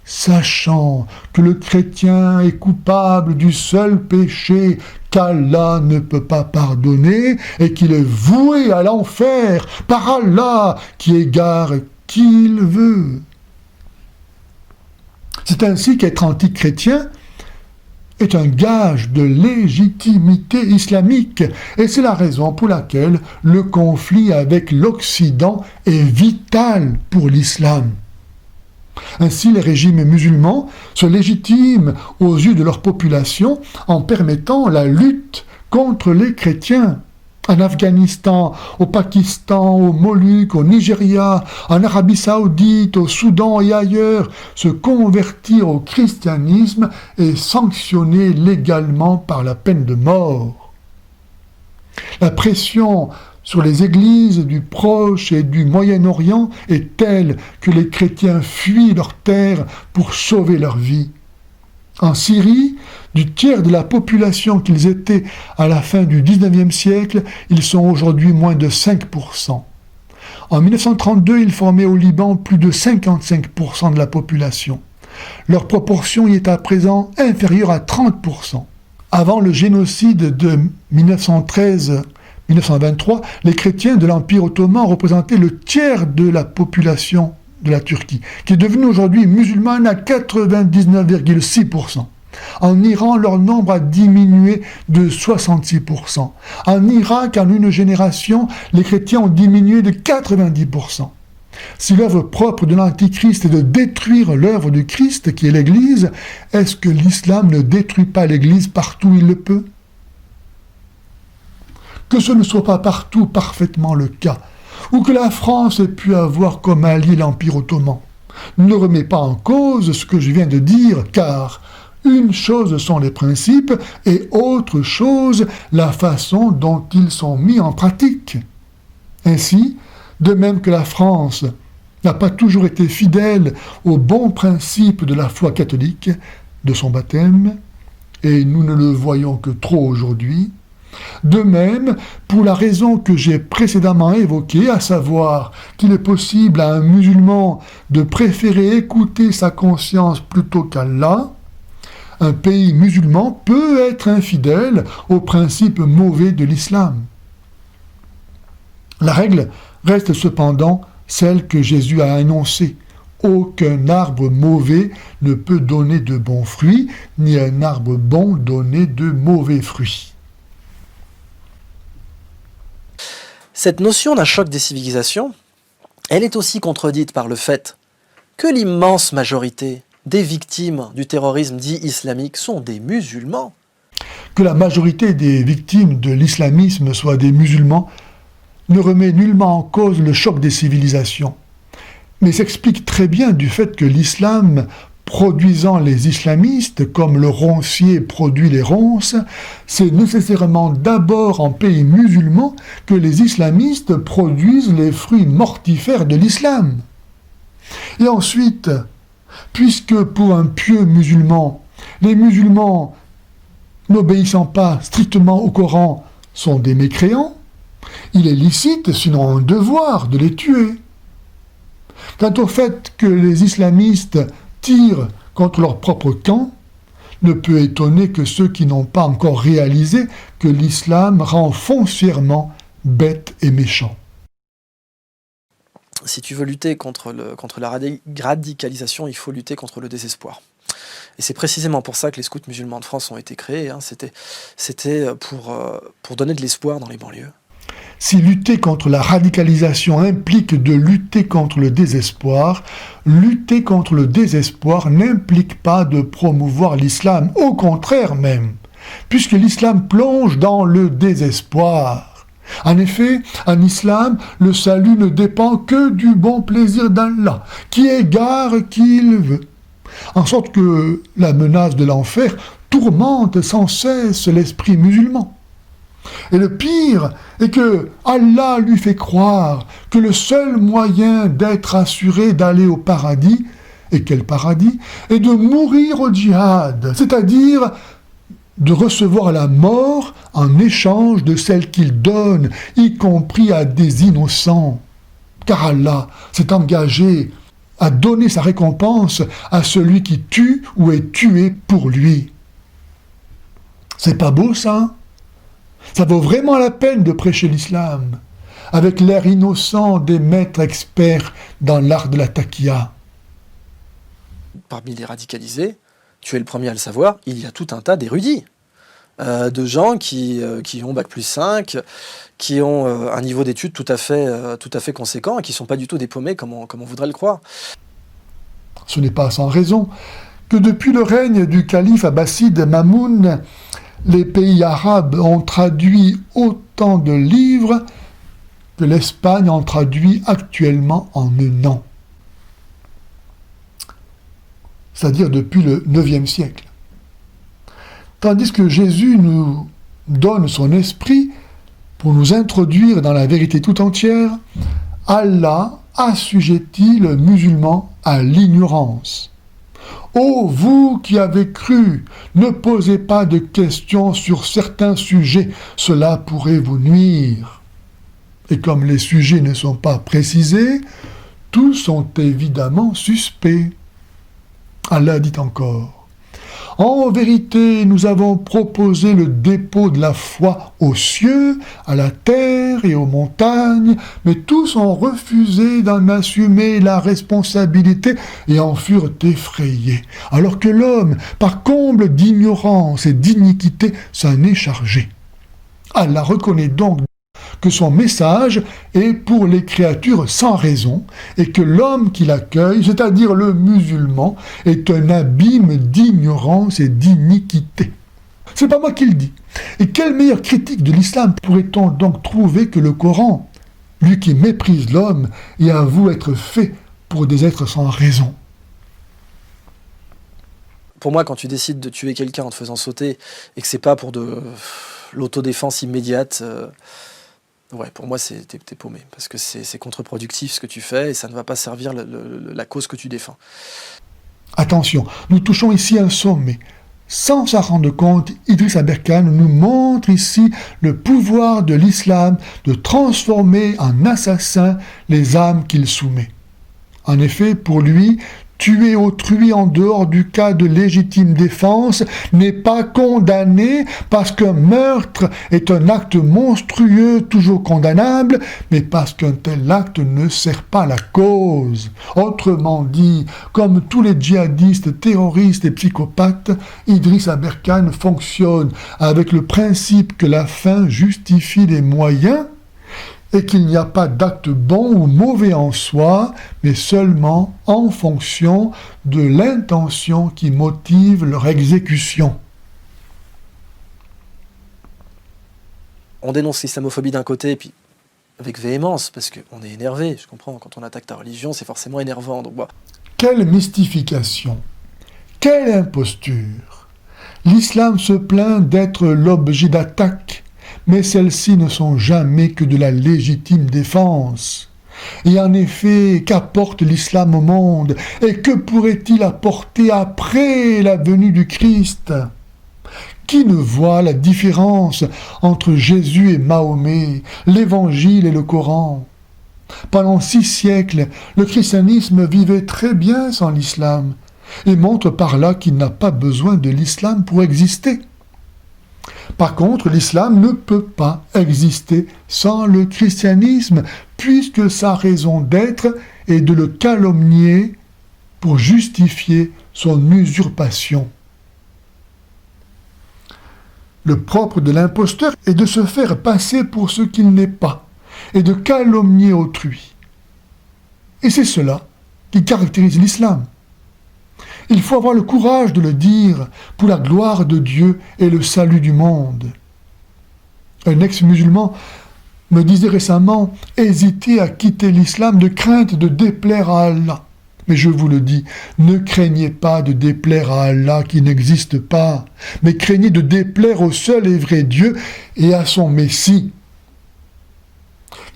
Sachant que le chrétien est coupable du seul péché qu'Allah ne peut pas pardonner et qu'il est voué à l'enfer par Allah qui égare qui il veut. C'est ainsi qu'être antichrétien est un gage de légitimité islamique et c'est la raison pour laquelle le conflit avec l'Occident est vital pour l'islam. Ainsi, les régimes musulmans se légitiment aux yeux de leur population en permettant la lutte contre les chrétiens. En Afghanistan, au Pakistan, aux Moluques, au Nigeria, en Arabie Saoudite, au Soudan et ailleurs, se convertir au christianisme est sanctionné légalement par la peine de mort. La pression sur les églises du Proche et du Moyen-Orient est telle que les chrétiens fuient leur terre pour sauver leur vie. En Syrie, du tiers de la population qu'ils étaient à la fin du XIXe siècle, ils sont aujourd'hui moins de 5%. En 1932, ils formaient au Liban plus de 55% de la population. Leur proportion y est à présent inférieure à 30%. Avant le génocide de 1913-1923, les chrétiens de l'Empire ottoman représentaient le tiers de la population de la Turquie, qui est devenue aujourd'hui musulmane à 99,6%. En Iran, leur nombre a diminué de 66%. En Irak, en une génération, les chrétiens ont diminué de 90%. Si l'œuvre propre de l'Antichrist est de détruire l'œuvre du Christ, qui est l'Église, est-ce que l'islam ne détruit pas l'Église partout où il le peut ? Que ce ne soit pas partout parfaitement le cas, ou que la France ait pu avoir comme allié l'Empire ottoman, ne remet pas en cause ce que je viens de dire, car une chose sont les principes et autre chose la façon dont ils sont mis en pratique. Ainsi, de même que la France n'a pas toujours été fidèle aux bons principes de la foi catholique, de son baptême, et nous ne le voyons que trop aujourd'hui, De même, pour la raison que j'ai précédemment évoquée, à savoir qu'il est possible à un musulman de préférer écouter sa conscience plutôt qu'Allah, un pays musulman peut être infidèle aux principes mauvais de l'islam. La règle reste cependant celle que Jésus a annoncée. Aucun arbre mauvais ne peut donner de bons fruits, ni un arbre bon donner de mauvais fruits. Cette notion d'un choc des civilisations, elle est aussi contredite par le fait que l'immense majorité des victimes du terrorisme dit islamique sont des musulmans. Que la majorité des victimes de l'islamisme soient des musulmans ne remet nullement en cause le choc des civilisations, mais s'explique très bien du fait que l'islam, produisant les islamistes comme le roncier produit les ronces, c'est nécessairement d'abord en pays musulman que les islamistes produisent les fruits mortifères de l'islam. Et ensuite, puisque pour un pieux musulman, les musulmans n'obéissant pas strictement au Coran sont des mécréants, il est licite, sinon un devoir, de les tuer. Quant au fait que les islamistes tirent contre leur propre camp, ne peut étonner que ceux qui n'ont pas encore réalisé que l'islam rend foncièrement bête et méchant. Si tu veux lutter contre la radicalisation, il faut lutter contre le désespoir. Et c'est précisément pour ça que les scouts musulmans de France ont été créés. C'était pour donner de l'espoir dans les banlieues. Si lutter contre la radicalisation implique de lutter contre le désespoir, lutter contre le désespoir n'implique pas de promouvoir l'islam, au contraire même, puisque l'islam plonge dans le désespoir. En effet, en islam, le salut ne dépend que du bon plaisir d'Allah, qui égare qui il veut, en sorte que la menace de l'enfer tourmente sans cesse l'esprit musulman. Et le pire est que Allah lui fait croire que le seul moyen d'être assuré d'aller au paradis, et quel paradis, est de mourir au djihad, c'est-à-dire de recevoir la mort en échange de celle qu'il donne, y compris à des innocents. Car Allah s'est engagé à donner sa récompense à celui qui tue ou est tué pour lui. C'est pas beau ça ? Ça vaut vraiment la peine de prêcher l'islam, avec l'air innocent des maîtres experts dans l'art de la taqiyya. Parmi les radicalisés, tu es le premier à le savoir, il y a tout un tas d'érudits, de gens qui ont Bac+5, qui ont un niveau d'études tout à fait conséquent et qui ne sont pas du tout des paumés comme on voudrait le croire. Ce n'est pas sans raison que depuis le règne du calife abbasside Mamoun, les pays arabes ont traduit autant de livres que l'Espagne en traduit actuellement en un an. C'est-à-dire depuis le IXe siècle. Tandis que Jésus nous donne son esprit pour nous introduire dans la vérité tout entière, Allah assujettit le musulman à l'ignorance. Ô vous qui avez cru, ne posez pas de questions sur certains sujets, cela pourrait vous nuire. Et comme les sujets ne sont pas précisés, tous sont évidemment suspects. Allah dit encore, « En vérité, nous avons proposé le dépôt de la foi aux cieux, à la terre et aux montagnes, mais tous ont refusé d'en assumer la responsabilité et en furent effrayés, alors que l'homme, par comble d'ignorance et d'iniquité, s'en est chargé. » Allah reconnaît donc que son message est pour les créatures sans raison et que l'homme qui l'accueille, c'est-à-dire le musulman, est un abîme d'ignorance et d'iniquité. C'est pas moi qui le dis. Et quelle meilleure critique de l'islam pourrait-on donc trouver que le Coran, lui qui méprise l'homme et avoue être fait pour des êtres sans raison? Pour moi, quand tu décides de tuer quelqu'un en te faisant sauter et que c'est pas pour de l'autodéfense immédiate, ouais, pour moi, t'es paumé, parce que c'est contre-productif ce que tu fais et ça ne va pas servir la cause que tu défends. Attention, nous touchons ici un sommet. Sans s'en rendre compte, Idriss Aberkane nous montre ici le pouvoir de l'islam de transformer en assassins les âmes qu'il soumet. En effet, pour lui, tuer autrui en dehors du cas de légitime défense n'est pas condamné parce qu'un meurtre est un acte monstrueux toujours condamnable, mais parce qu'un tel acte ne sert pas la cause. Autrement dit, comme tous les djihadistes, terroristes et psychopathes, Idriss Aberkane fonctionne avec le principe que la fin justifie les moyens et qu'il n'y a pas d'acte bon ou mauvais en soi, mais seulement en fonction de l'intention qui motive leur exécution. On dénonce l'islamophobie d'un côté, et puis avec véhémence, parce qu'on est énervé, je comprends, quand on attaque ta religion, c'est forcément énervant. Donc, bah. Quelle mystification! Quelle imposture! L'islam se plaint d'être l'objet d'attaque, mais celles-ci ne sont jamais que de la légitime défense. Et en effet, qu'apporte l'islam au monde? Et que pourrait-il apporter après la venue du Christ? Qui ne voit la différence entre Jésus et Mahomet, l'Évangile et le Coran? Pendant 6 siècles, le christianisme vivait très bien sans l'islam, et montre par là qu'il n'a pas besoin de l'islam pour exister. Par contre, l'islam ne peut pas exister sans le christianisme, puisque sa raison d'être est de le calomnier pour justifier son usurpation. Le propre de l'imposteur est de se faire passer pour ce qu'il n'est pas, et de calomnier autrui. Et c'est cela qui caractérise l'islam. Il faut avoir le courage de le dire pour la gloire de Dieu et le salut du monde. Un ex-musulman me disait récemment hésiter à quitter l'islam de crainte de déplaire à Allah. Mais je vous le dis, ne craignez pas de déplaire à Allah qui n'existe pas, mais craignez de déplaire au seul et vrai Dieu et à son Messie.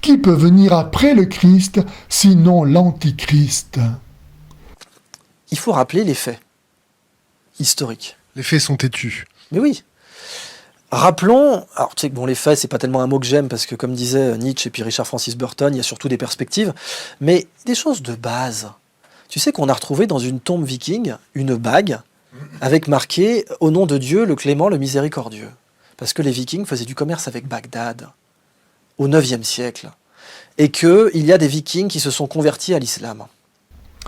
Qui peut venir après le Christ, sinon l'Antichrist ? Il faut rappeler les faits historiques. Les faits sont têtus. Mais oui. Rappelons, alors tu sais que bon, les faits, c'est pas tellement un mot que j'aime, parce que comme disait Nietzsche et puis Richard Francis Burton, il y a surtout des perspectives, mais des choses de base. Tu sais qu'on a retrouvé dans une tombe viking une bague avec marqué « Au nom de Dieu, le clément, le miséricordieux ». Parce que les vikings faisaient du commerce avec Bagdad au IXe siècle. Et qu'il y a des vikings qui se sont convertis à l'islam.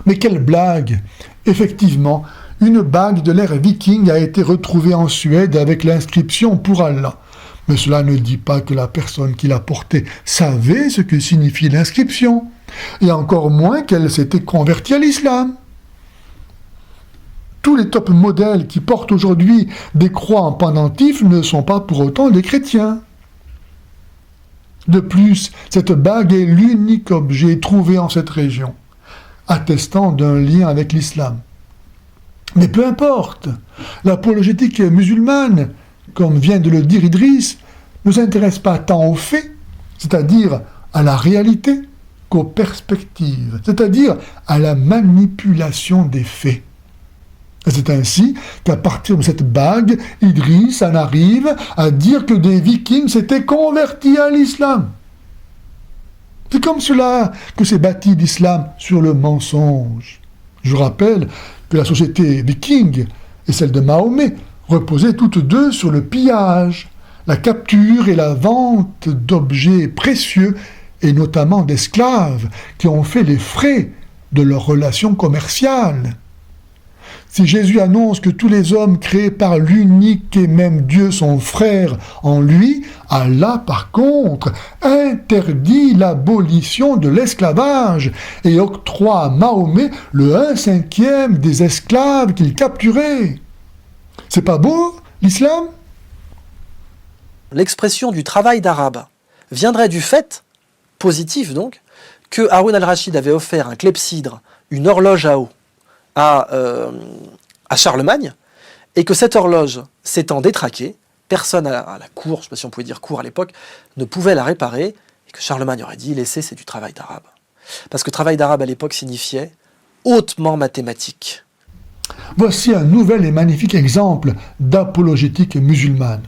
Mais quelle blague! Effectivement, une bague de l'ère viking a été retrouvée en Suède avec l'inscription « Pour Allah ». Mais cela ne dit pas que la personne qui l'a portée savait ce que signifie l'inscription, et encore moins qu'elle s'était convertie à l'islam. Tous les top modèles qui portent aujourd'hui des croix en pendentif ne sont pas pour autant des chrétiens. De plus, cette bague est l'unique objet trouvé en cette région, attestant d'un lien avec l'islam. Mais peu importe, l'apologétique musulmane, comme vient de le dire Idriss, ne s'intéresse pas tant aux faits, c'est-à-dire à la réalité, qu'aux perspectives, c'est-à-dire à la manipulation des faits. Et c'est ainsi qu'à partir de cette bague, Idriss en arrive à dire que des vikings s'étaient convertis à l'islam. C'est comme cela que s'est bâti l'islam sur le mensonge. Je rappelle que la société viking et celle de Mahomet reposaient toutes deux sur le pillage, la capture et la vente d'objets précieux et notamment d'esclaves qui ont fait les frais de leurs relations commerciales. Si Jésus annonce que tous les hommes créés par l'unique et même Dieu sont frères en lui, Allah, par contre, interdit l'abolition de l'esclavage et octroie à Mahomet le 1/5 des esclaves qu'il capturait. C'est pas beau, l'islam ? L'expression du travail d'arabe viendrait du fait, positif donc, que Haroun al-Rachid avait offert un clepsydre, une horloge à eau, à Charlemagne, et que cette horloge s'étant détraquée, personne à la cour, je ne sais pas si on pouvait dire cour à l'époque, ne pouvait la réparer, et que Charlemagne aurait dit « laissez, c'est du travail d'arabe ». Parce que travail d'arabe à l'époque signifiait hautement mathématique. Voici un nouvel et magnifique exemple d'apologétique musulmane.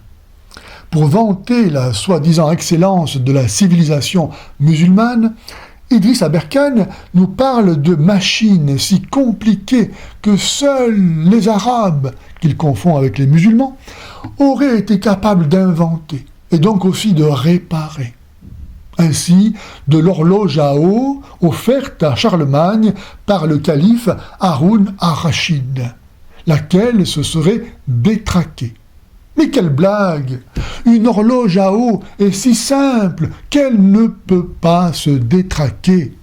Pour vanter la soi-disant excellence de la civilisation musulmane, Idriss Aberkane nous parle de machines si compliquées que seuls les Arabes, qu'il confond avec les musulmans, auraient été capables d'inventer et donc aussi de réparer. Ainsi, de l'horloge à eau offerte à Charlemagne par le calife Haroun ar-Rachid, laquelle se serait détraquée. Mais quelle blague! Une horloge à eau est si simple qu'elle ne peut pas se détraquer.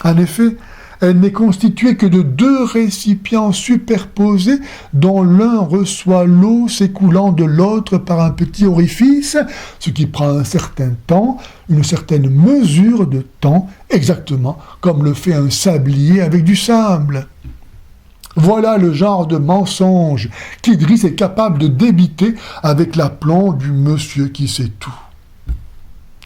En effet, elle n'est constituée que de 2 récipients superposés dont l'un reçoit l'eau s'écoulant de l'autre par un petit orifice, ce qui prend un certain temps, une certaine mesure de temps, exactement comme le fait un sablier avec du sable. Voilà le genre de mensonge qu'Idriss est capable de débiter avec l'aplomb du monsieur qui sait tout.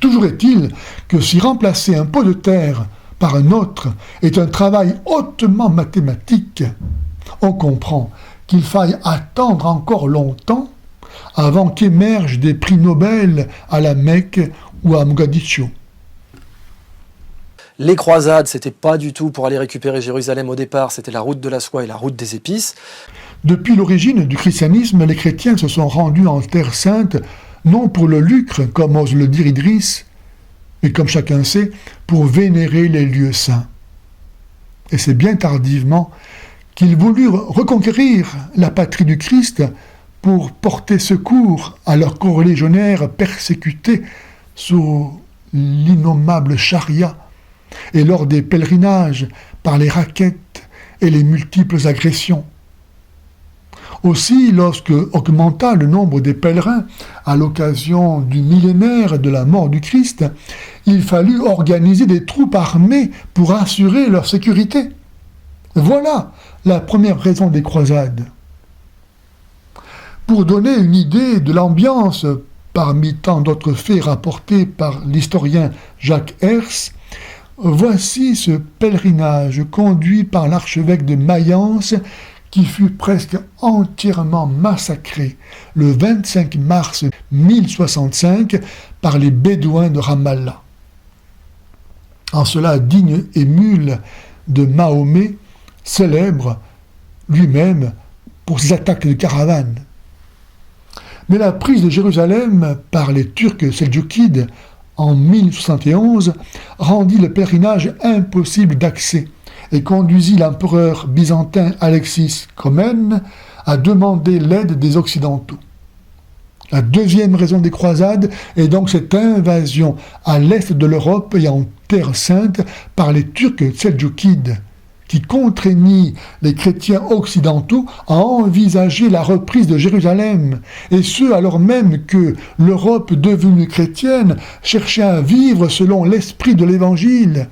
Toujours est-il que si remplacer un pot de terre par un autre est un travail hautement mathématique, on comprend qu'il faille attendre encore longtemps avant qu'émergent des prix Nobel à la Mecque ou à Mogadiscio. Les croisades, c'était pas du tout pour aller récupérer Jérusalem au départ, c'était la route de la soie et la route des épices. Depuis l'origine du christianisme, les chrétiens se sont rendus en Terre Sainte, non pour le lucre, comme ose le dire Idriss, mais comme chacun sait, pour vénérer les lieux saints. Et c'est bien tardivement qu'ils voulurent reconquérir la patrie du Christ pour porter secours à leurs corélégionnaires persécutés sous l'innommable charia, et lors des pèlerinages par les raquettes et les multiples agressions. Aussi, lorsque augmenta le nombre des pèlerins à l'occasion du millénaire de la mort du Christ, il fallut organiser des troupes armées pour assurer leur sécurité. Voilà la première raison des croisades. Pour donner une idée de l'ambiance, parmi tant d'autres faits rapportés par l'historien Jacques Herse, voici ce pèlerinage conduit par l'archevêque de Mayence qui fut presque entièrement massacré le 25 mars 1065 par les Bédouins de Ramallah. En cela digne émule de Mahomet, célèbre lui-même pour ses attaques de caravanes. Mais la prise de Jérusalem par les Turcs seldjoukides en 1071 rendit le pèlerinage impossible d'accès et conduisit l'empereur byzantin Alexis Comnène à demander l'aide des Occidentaux. La deuxième raison des croisades est donc cette invasion à l'est de l'Europe et en Terre Sainte par les Turcs seldjoukides, qui contraignit les chrétiens occidentaux à envisager la reprise de Jérusalem, et ce alors même que l'Europe devenue chrétienne cherchait à vivre selon l'esprit de l'Évangile.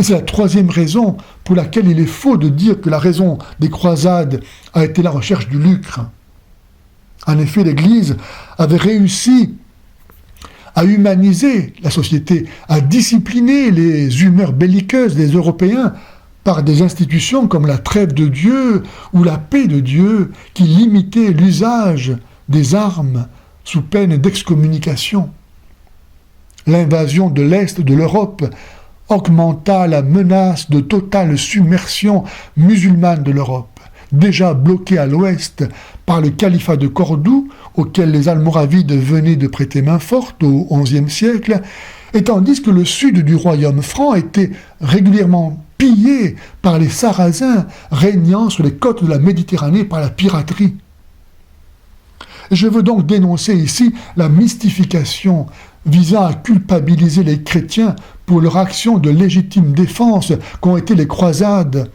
Et c'est la troisième raison pour laquelle il est faux de dire que la raison des croisades a été la recherche du lucre. En effet, l'Église avait réussi à humaniser la société, à discipliner les humeurs belliqueuses des Européens par des institutions comme la trêve de Dieu ou la paix de Dieu qui limitaient l'usage des armes sous peine d'excommunication. L'invasion de l'Est de l'Europe augmenta la menace de totale submersion musulmane de l'Europe, déjà bloquée à l'ouest par le califat de Cordoue, auquel les Almoravides venaient de prêter main forte au XIe siècle, et tandis que le sud du royaume franc était régulièrement pillé par les Sarrasins régnant sur les côtes de la Méditerranée par la piraterie. Je veux donc dénoncer ici la mystification visant à culpabiliser les chrétiens pour leur action de légitime défense qu'ont été les croisades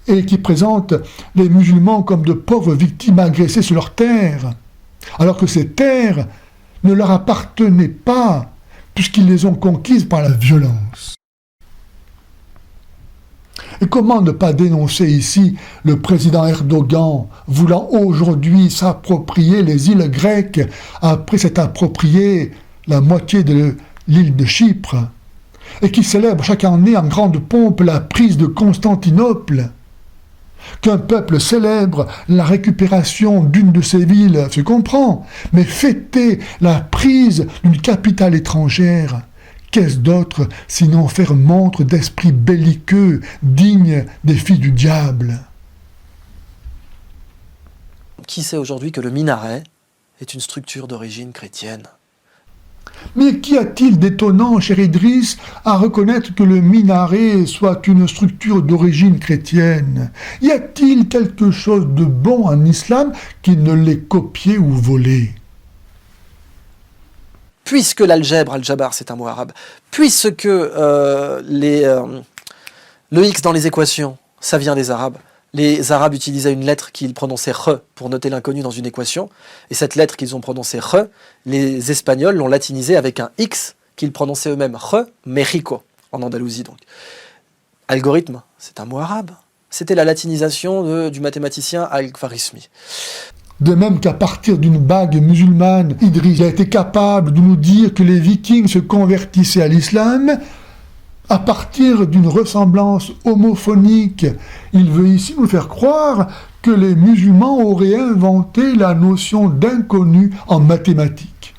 et qui présentent les musulmans comme de pauvres victimes agressées sur leurs terres, alors que ces terres ne leur appartenaient pas puisqu'ils les ont conquises par la violence. Et comment ne pas dénoncer ici le président Erdogan voulant aujourd'hui s'approprier les îles grecques après s'être approprié la moitié de l'île de Chypre et qui célèbre chaque année en grande pompe la prise de Constantinople. Qu'un peuple célèbre la récupération d'une de ses villes se comprend, mais fêter la prise d'une capitale étrangère, qu'est-ce d'autre sinon faire montre d'esprit belliqueux digne des filles du diable? Qui sait aujourd'hui que le minaret est une structure d'origine chrétienne? Mais qu'y a-t-il d'étonnant, cher Idriss, à reconnaître que le minaret soit une structure d'origine chrétienne? Y a-t-il quelque chose de bon en islam qui ne l'ait copié ou volé? Puisque l'algèbre, al-jabar, c'est un mot arabe, puisque le X dans les équations, ça vient des Arabes, les Arabes utilisaient une lettre qu'ils prononçaient re pour noter l'inconnu dans une équation, et cette lettre qu'ils ont prononcée re, les Espagnols l'ont latinisée avec un X qu'ils prononçaient eux-mêmes re, Mexico, en Andalousie donc. Algorithme, c'est un mot arabe. C'était la latinisation du mathématicien Al-Khwarizmi. De même qu'à partir d'une bague musulmane, Idriss a été capable de nous dire que les Vikings se convertissaient à l'islam, à partir d'une ressemblance homophonique, il veut ici nous faire croire que les musulmans auraient inventé la notion d'inconnu en mathématiques.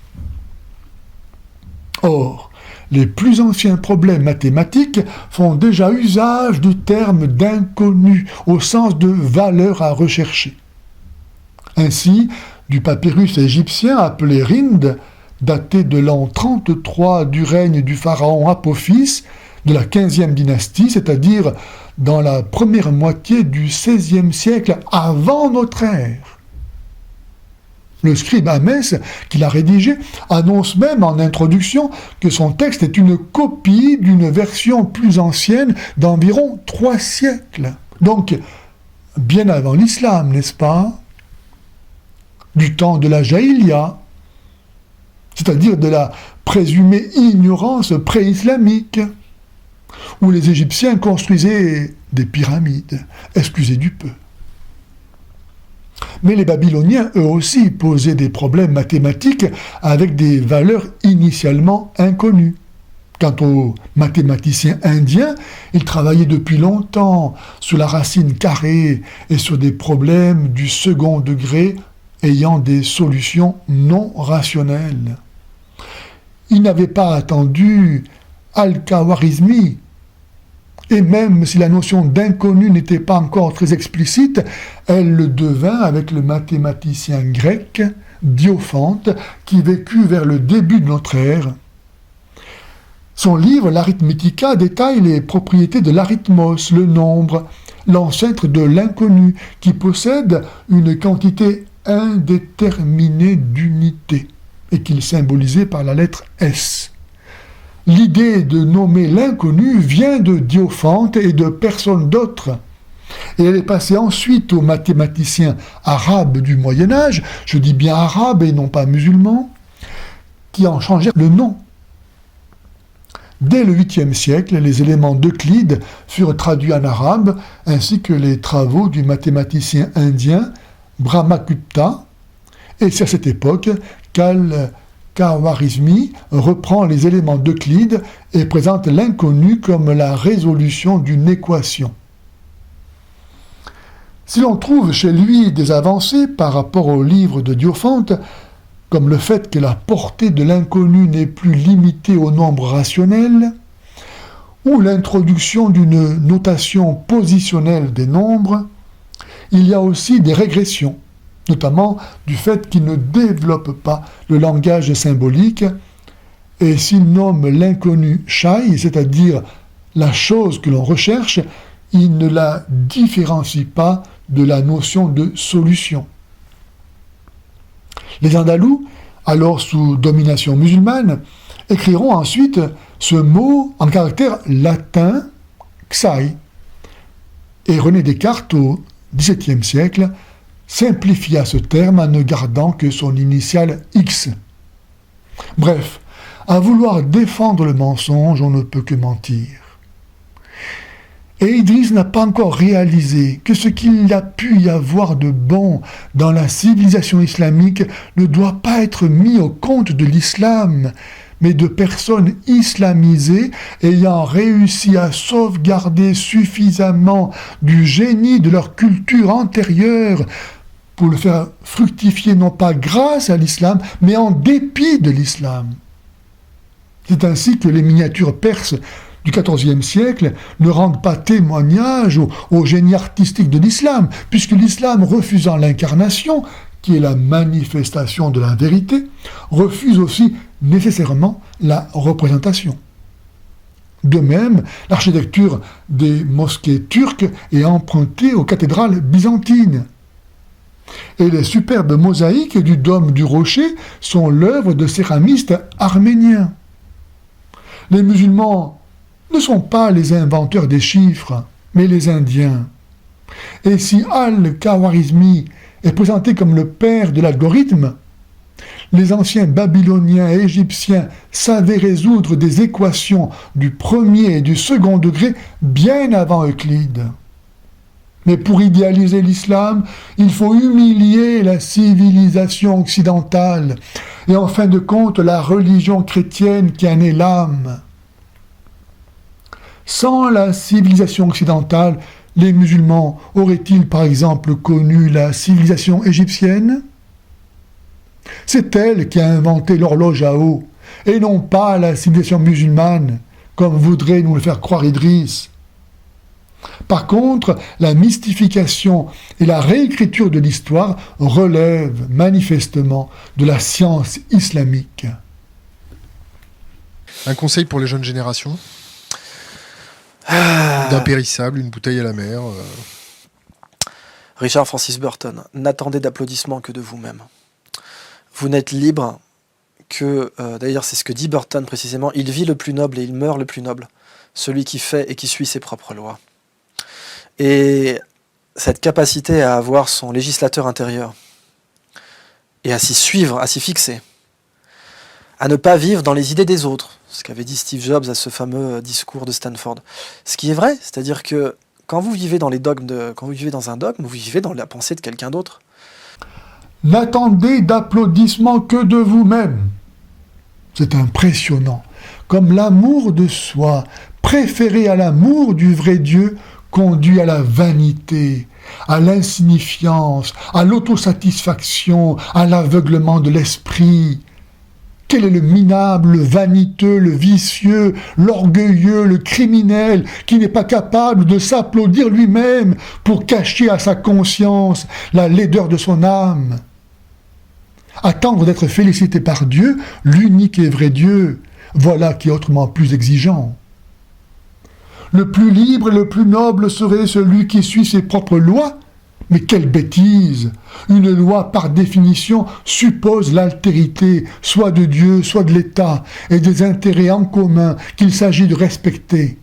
Or, les plus anciens problèmes mathématiques font déjà usage du terme d'inconnu au sens de valeur à rechercher. Ainsi, du papyrus égyptien appelé Rind, daté de l'an 33 du règne du pharaon Apophis, de la 15e dynastie, c'est-à-dire dans la première moitié du XVIe siècle avant notre ère. Le scribe Hamès, qui l'a rédigé, annonce même en introduction que son texte est une copie d'une version plus ancienne d'environ 3 siècles. Donc, bien avant l'islam, n'est-ce pas? Du temps de la Jahiliya, c'est-à-dire de la présumée ignorance pré-islamique, où les Égyptiens construisaient des pyramides, excusez du peu. Mais les Babyloniens, eux aussi, posaient des problèmes mathématiques avec des valeurs initialement inconnues. Quant aux mathématiciens indiens, ils travaillaient depuis longtemps sur la racine carrée et sur des problèmes du second degré ayant des solutions non rationnelles. Ils n'avaient pas attendu Al-Khwarizmi, et même si la notion d'inconnu n'était pas encore très explicite, elle le devint avec le mathématicien grec Diophante, qui vécut vers le début de notre ère. Son livre, l'Arithmetica, détaille les propriétés de l'arithmos, le nombre, l'ancêtre de l'inconnu, qui possède une quantité indéterminée d'unités, et qu'il symbolisait par la lettre S. L'idée de nommer l'inconnu vient de Diophante et de personne d'autre. Et elle est passée ensuite aux mathématiciens arabes du Moyen-Âge, je dis bien arabes et non pas musulmans, qui en changèrent le nom. Dès le 8e siècle, les éléments d'Euclide furent traduits en arabe, ainsi que les travaux du mathématicien indien Brahmagupta, et c'est à cette époque qu'Al-Khwarizmi reprend les éléments d'Euclide et présente l'inconnu comme la résolution d'une équation. Si l'on trouve chez lui des avancées par rapport au livre de Diophante, comme le fait que la portée de l'inconnu n'est plus limitée au nombre rationnel, ou l'introduction d'une notation positionnelle des nombres, il y a aussi des régressions, notamment du fait qu'il ne développe pas le langage symbolique, et s'il nomme l'inconnu shay, c'est-à-dire la chose que l'on recherche, il ne la différencie pas de la notion de solution. Les Andalous, alors sous domination musulmane, écriront ensuite ce mot en caractère latin, xai. Et René Descartes, au XVIIe siècle, simplifia ce terme en ne gardant que son initiale X. Bref, à vouloir défendre le mensonge, on ne peut que mentir. Et Idriss n'a pas encore réalisé que ce qu'il a pu y avoir de bon dans la civilisation islamique ne doit pas être mis au compte de l'islam, mais de personnes islamisées ayant réussi à sauvegarder suffisamment du génie de leur culture antérieure pour le faire fructifier non pas grâce à l'islam, mais en dépit de l'islam. C'est ainsi que les miniatures perses du XIVe siècle ne rendent pas témoignage au génie artistique de l'islam, puisque l'islam, refusant l'incarnation, qui est la manifestation de la vérité, refuse aussi nécessairement la représentation. De même, l'architecture des mosquées turques est empruntée aux cathédrales byzantines. Et les superbes mosaïques du dôme du rocher sont l'œuvre de céramistes arméniens. Les musulmans ne sont pas les inventeurs des chiffres, mais les Indiens. Et si Al-Khawarizmi est présenté comme le père de l'algorithme, les anciens Babyloniens et Égyptiens savaient résoudre des équations du premier et du second degré bien avant Euclide. Mais pour idéaliser l'islam, il faut humilier la civilisation occidentale et en fin de compte la religion chrétienne qui en est l'âme. Sans la civilisation occidentale, les musulmans auraient-ils par exemple connu la civilisation égyptienne ? C'est elle qui a inventé l'horloge à eau, et non pas la civilisation musulmane, comme voudrait nous le faire croire Idriss. Par contre, la mystification et la réécriture de l'histoire relèvent manifestement de la science islamique. Un conseil pour les jeunes générations ? D'impérissable, une bouteille à la mer. Richard Francis Burton, n'attendez d'applaudissements que de vous-même. Vous n'êtes libre que, d'ailleurs c'est ce que dit Burton précisément, il vit le plus noble et il meurt le plus noble, celui qui fait et qui suit ses propres lois. Et cette capacité à avoir son législateur intérieur et à s'y suivre, à s'y fixer, à ne pas vivre dans les idées des autres, ce qu'avait dit Steve Jobs à ce fameux discours de Stanford. Ce qui est vrai, c'est-à-dire que quand vous vivez dans les dogmes quand vous vivez dans un dogme, vous vivez dans la pensée de quelqu'un d'autre. N'attendez d'applaudissements que de vous-même. C'est impressionnant. Comme l'amour de soi, préféré à l'amour du vrai Dieu, conduit à la vanité, à l'insignifiance, à l'autosatisfaction, à l'aveuglement de l'esprit. Quel est le minable, le vaniteux, le vicieux, l'orgueilleux, le criminel qui n'est pas capable de s'applaudir lui-même pour cacher à sa conscience la laideur de son âme? Attendre d'être félicité par Dieu, l'unique et vrai Dieu, voilà qui est autrement plus exigeant. Le plus libre et le plus noble serait celui qui suit ses propres lois. Mais quelle bêtise! Une loi, par définition, suppose l'altérité, soit de Dieu, soit de l'État, et des intérêts en commun qu'il s'agit de respecter.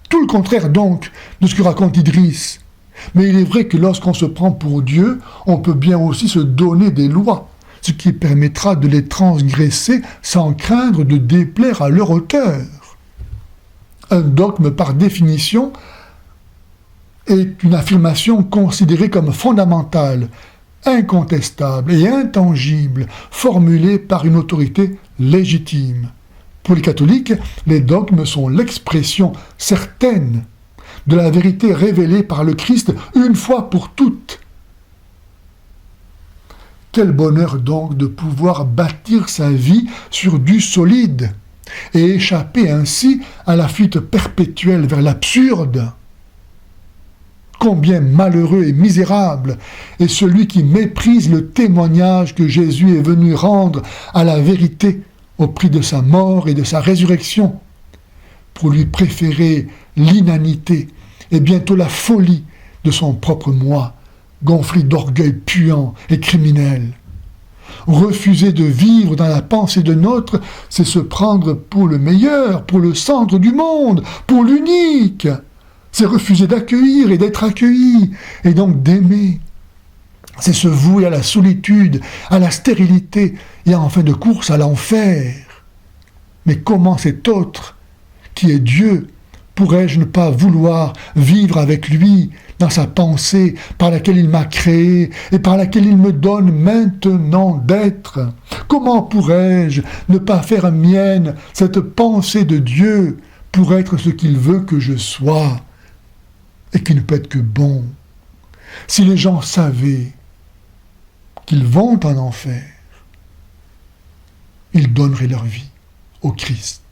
Tout le contraire donc de ce que raconte Idriss. Mais il est vrai que lorsqu'on se prend pour Dieu, on peut bien aussi se donner des lois, ce qui permettra de les transgresser sans craindre de déplaire à leur auteur. Un dogme, par définition, est une affirmation considérée comme fondamentale, incontestable et intangible, formulée par une autorité légitime. Pour les catholiques, les dogmes sont l'expression certaine de la vérité révélée par le Christ une fois pour toutes. Quel bonheur donc de pouvoir bâtir sa vie sur du solide et échapper ainsi à la fuite perpétuelle vers l'absurde. Combien malheureux et misérable est celui qui méprise le témoignage que Jésus est venu rendre à la vérité au prix de sa mort et de sa résurrection, pour lui préférer l'inanité et bientôt la folie de son propre moi, gonflé d'orgueil puant et criminel. Refuser de vivre dans la pensée de notre, c'est se prendre pour le meilleur, pour le centre du monde, pour l'unique. C'est refuser d'accueillir et d'être accueilli, et donc d'aimer. C'est se vouer à la solitude, à la stérilité, et en fin de course à l'enfer. Mais comment cet autre, qui est Dieu, pourrais-je ne pas vouloir vivre avec lui dans sa pensée par laquelle il m'a créé et par laquelle il me donne maintenant d'être. Comment pourrais-je ne pas faire mienne cette pensée de Dieu pour être ce qu'il veut que je sois et qui ne peut être que bon? Si les gens savaient qu'ils vont en enfer, ils donneraient leur vie au Christ.